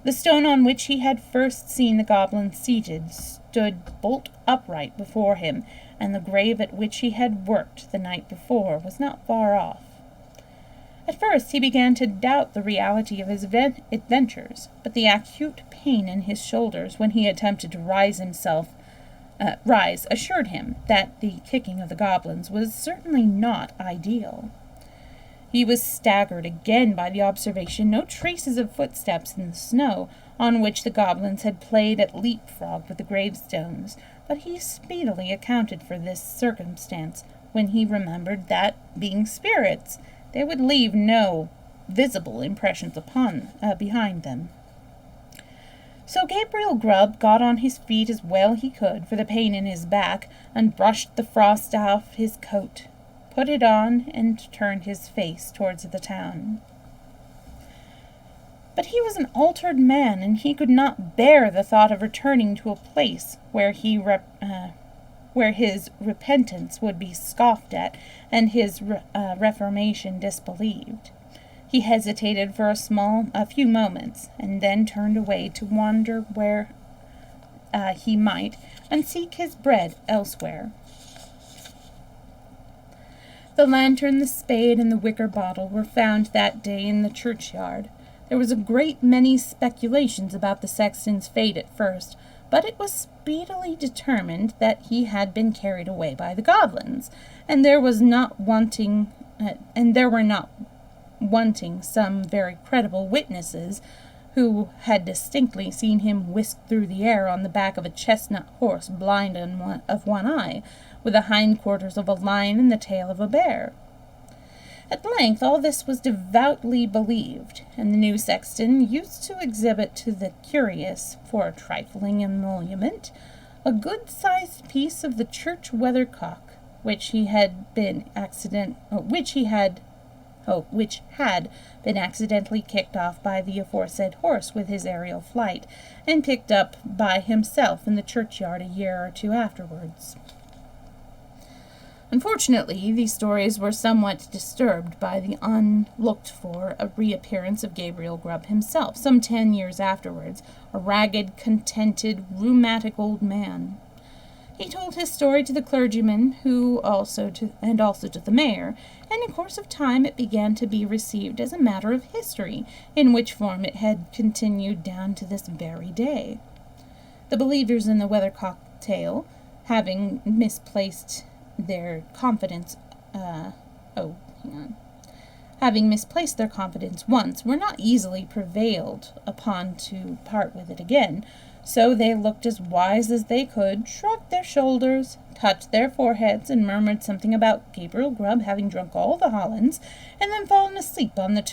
The stone on which he had first seen the goblin seated stood bolt upright before him, and the grave at which he had worked the night before was not far off. At first he began to doubt the reality of his adventures, but the acute pain in his shoulders when he attempted to rise assured him that the kicking of the goblins was certainly not ideal. He was staggered again by the observation no traces of footsteps in the snow, on which the goblins had played at leapfrog with the gravestones, but he speedily accounted for this circumstance when he remembered that, being spirits, they would leave no visible impressions behind them. So Gabriel Grubb got on his feet as well he could for the pain in his back, and brushed the frost off his coat, put it on, and turned his face towards the town. But he was an altered man, and he could not bear the thought of returning to a place where his repentance would be scoffed at, and his reformation disbelieved. He hesitated for a few moments, and then turned away to wander where he might, and seek his bread elsewhere. The lantern, the spade, and the wicker bottle were found that day in the churchyard. There was a great many speculations about the sexton's fate at first, but it was speedily determined that he had been carried away by the goblins, and there were not wanting some very credible witnesses who had distinctly seen him whisk through the air on the back of a chestnut horse, blind of one eye, with the hindquarters of a lion and the tail of a bear. At length all this was devoutly believed, and the new sexton used to exhibit to the curious, for a trifling emolument, a good-sized piece of the church weathercock, which had been accidentally kicked off by the aforesaid horse with his aerial flight, and picked up by himself in the churchyard a year or two afterwards. Unfortunately, these stories were somewhat disturbed by the unlooked-for reappearance of Gabriel Grubb himself, some 10 years afterwards, a ragged, contented, rheumatic old man. He told his story to the clergyman, and also to the mayor, and in course of time it began to be received as a matter of history, in which form it had continued down to this very day. The believers in the weathercock tale, having misplaced their confidence once, were not easily prevailed upon to part with it again, so they looked as wise as they could, shrugged their shoulders, touched their foreheads, and murmured something about Gabriel Grubb having drunk all the Hollands, and then fallen asleep on the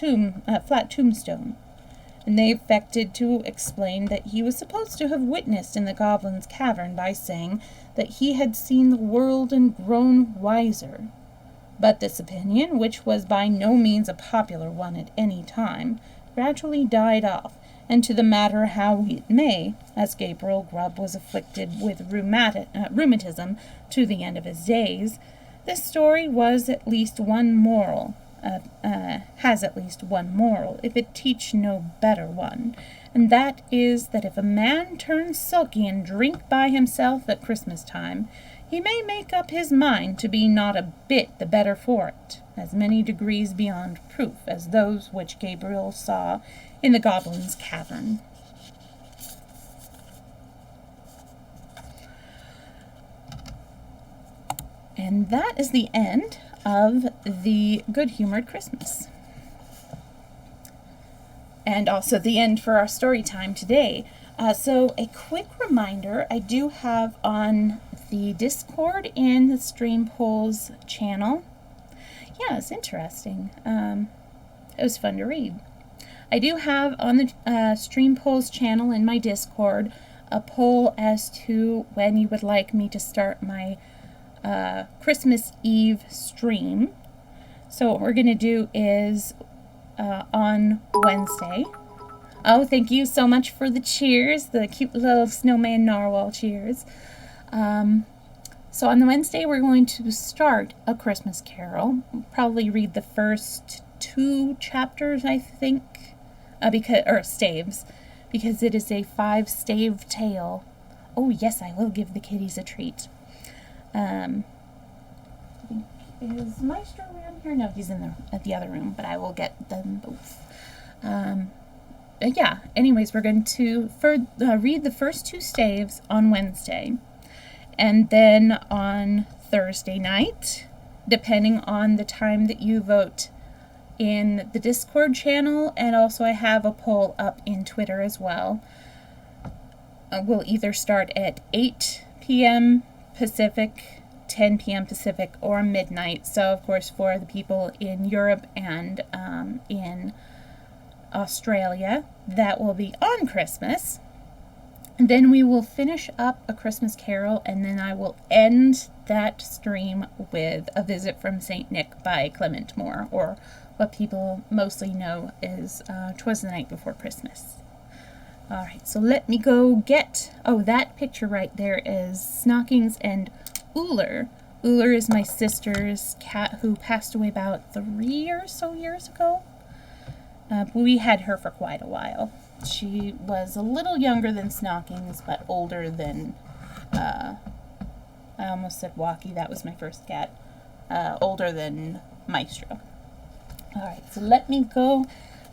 flat tombstone. And they affected to explain that he was supposed to have witnessed in the goblin's cavern by saying that he had seen the world and grown wiser. But this opinion, which was by no means a popular one at any time, gradually died off, and to the matter how it may, as Gabriel Grubb was afflicted with rheumatism to the end of his days, this story has at least one moral, if it teach no better one, and that is that if a man turns sulky and drink by himself at Christmas time, he may make up his mind to be not a bit the better for it, as many degrees beyond proof as those which Gabriel saw in the goblin's cavern. And that is the end of the Good-Humored Christmas. and also the end for our story time today. So a quick reminder, I do have on the Discord and the Stream Polls channel. Yeah, it's interesting. It was fun to read. I do have on the Stream Polls channel in my Discord a poll as to when you would like me to start my Christmas Eve stream. So what we're going to do is on Wednesday. Oh, thank you so much for the cheers, the cute little snowman narwhal cheers. So on the Wednesday, we're going to start A Christmas Carol. We'll probably read the first 2 chapters, I think, or staves, because it is a 5-stave tale. Oh yes, I will give the kitties a treat. Is Maestro around here? No, he's in the other room, but I will get them both. Yeah, anyways, we're going to read the first 2 staves on Wednesday. And then on Thursday night, depending on the time that you vote in the Discord channel, and also I have a poll up in Twitter as well, we'll either start at 8 p.m. Pacific, 10 p.m. Pacific, or midnight. So, of course, for the people in Europe and in Australia, that will be on Christmas. And then we will finish up A Christmas Carol, and then I will end that stream with A Visit from St. Nick by Clement Moore, or what people mostly know is 'Twas the Night Before Christmas. Alright, so let me go get... Oh, that picture right there is Snockings and Uller. Uller is my sister's cat who passed away about 3 or so years ago. We had her for quite a while. She was a little younger than Snockings, but older than... I almost said Walkie, that was my first cat. Older than Maestro. Alright, so let me go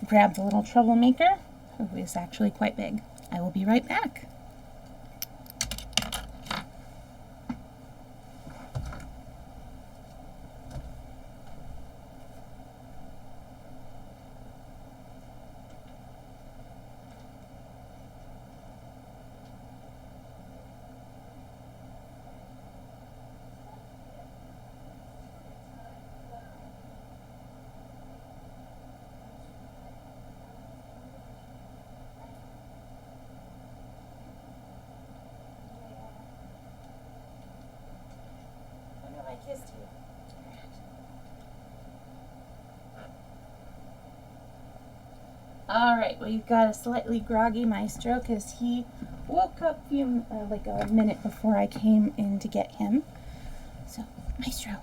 grab the little troublemaker, who is actually quite big. I will be right back. Alright, well, you've got a slightly groggy Maestro because he woke up like a minute before I came in to get him. So, Maestro,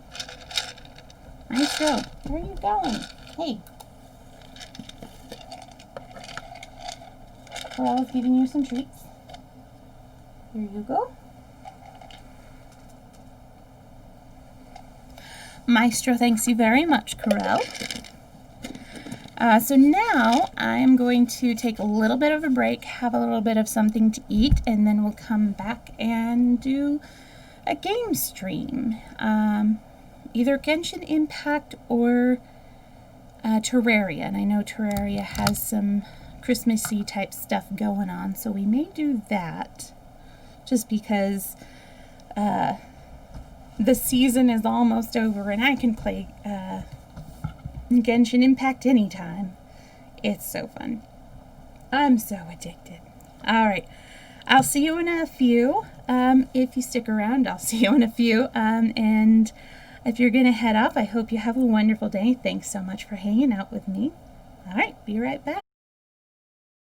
where are you going? Hey. Corell's giving you some treats. Here you go. Maestro thanks you very much, Corell. So now I'm going to take a little bit of a break, have a little bit of something to eat, and then we'll come back and do a game stream. Either Genshin Impact or Terraria. And I know Terraria has some Christmassy type stuff going on, so we may do that just because the season is almost over and I can play Genshin Impact anytime. It's so fun. I'm so addicted. Alright, I'll see you in a few. If you stick around, I'll see you in a few. And if you're going to head off, I hope you have a wonderful day. Thanks so much for hanging out with me. Alright, be right back.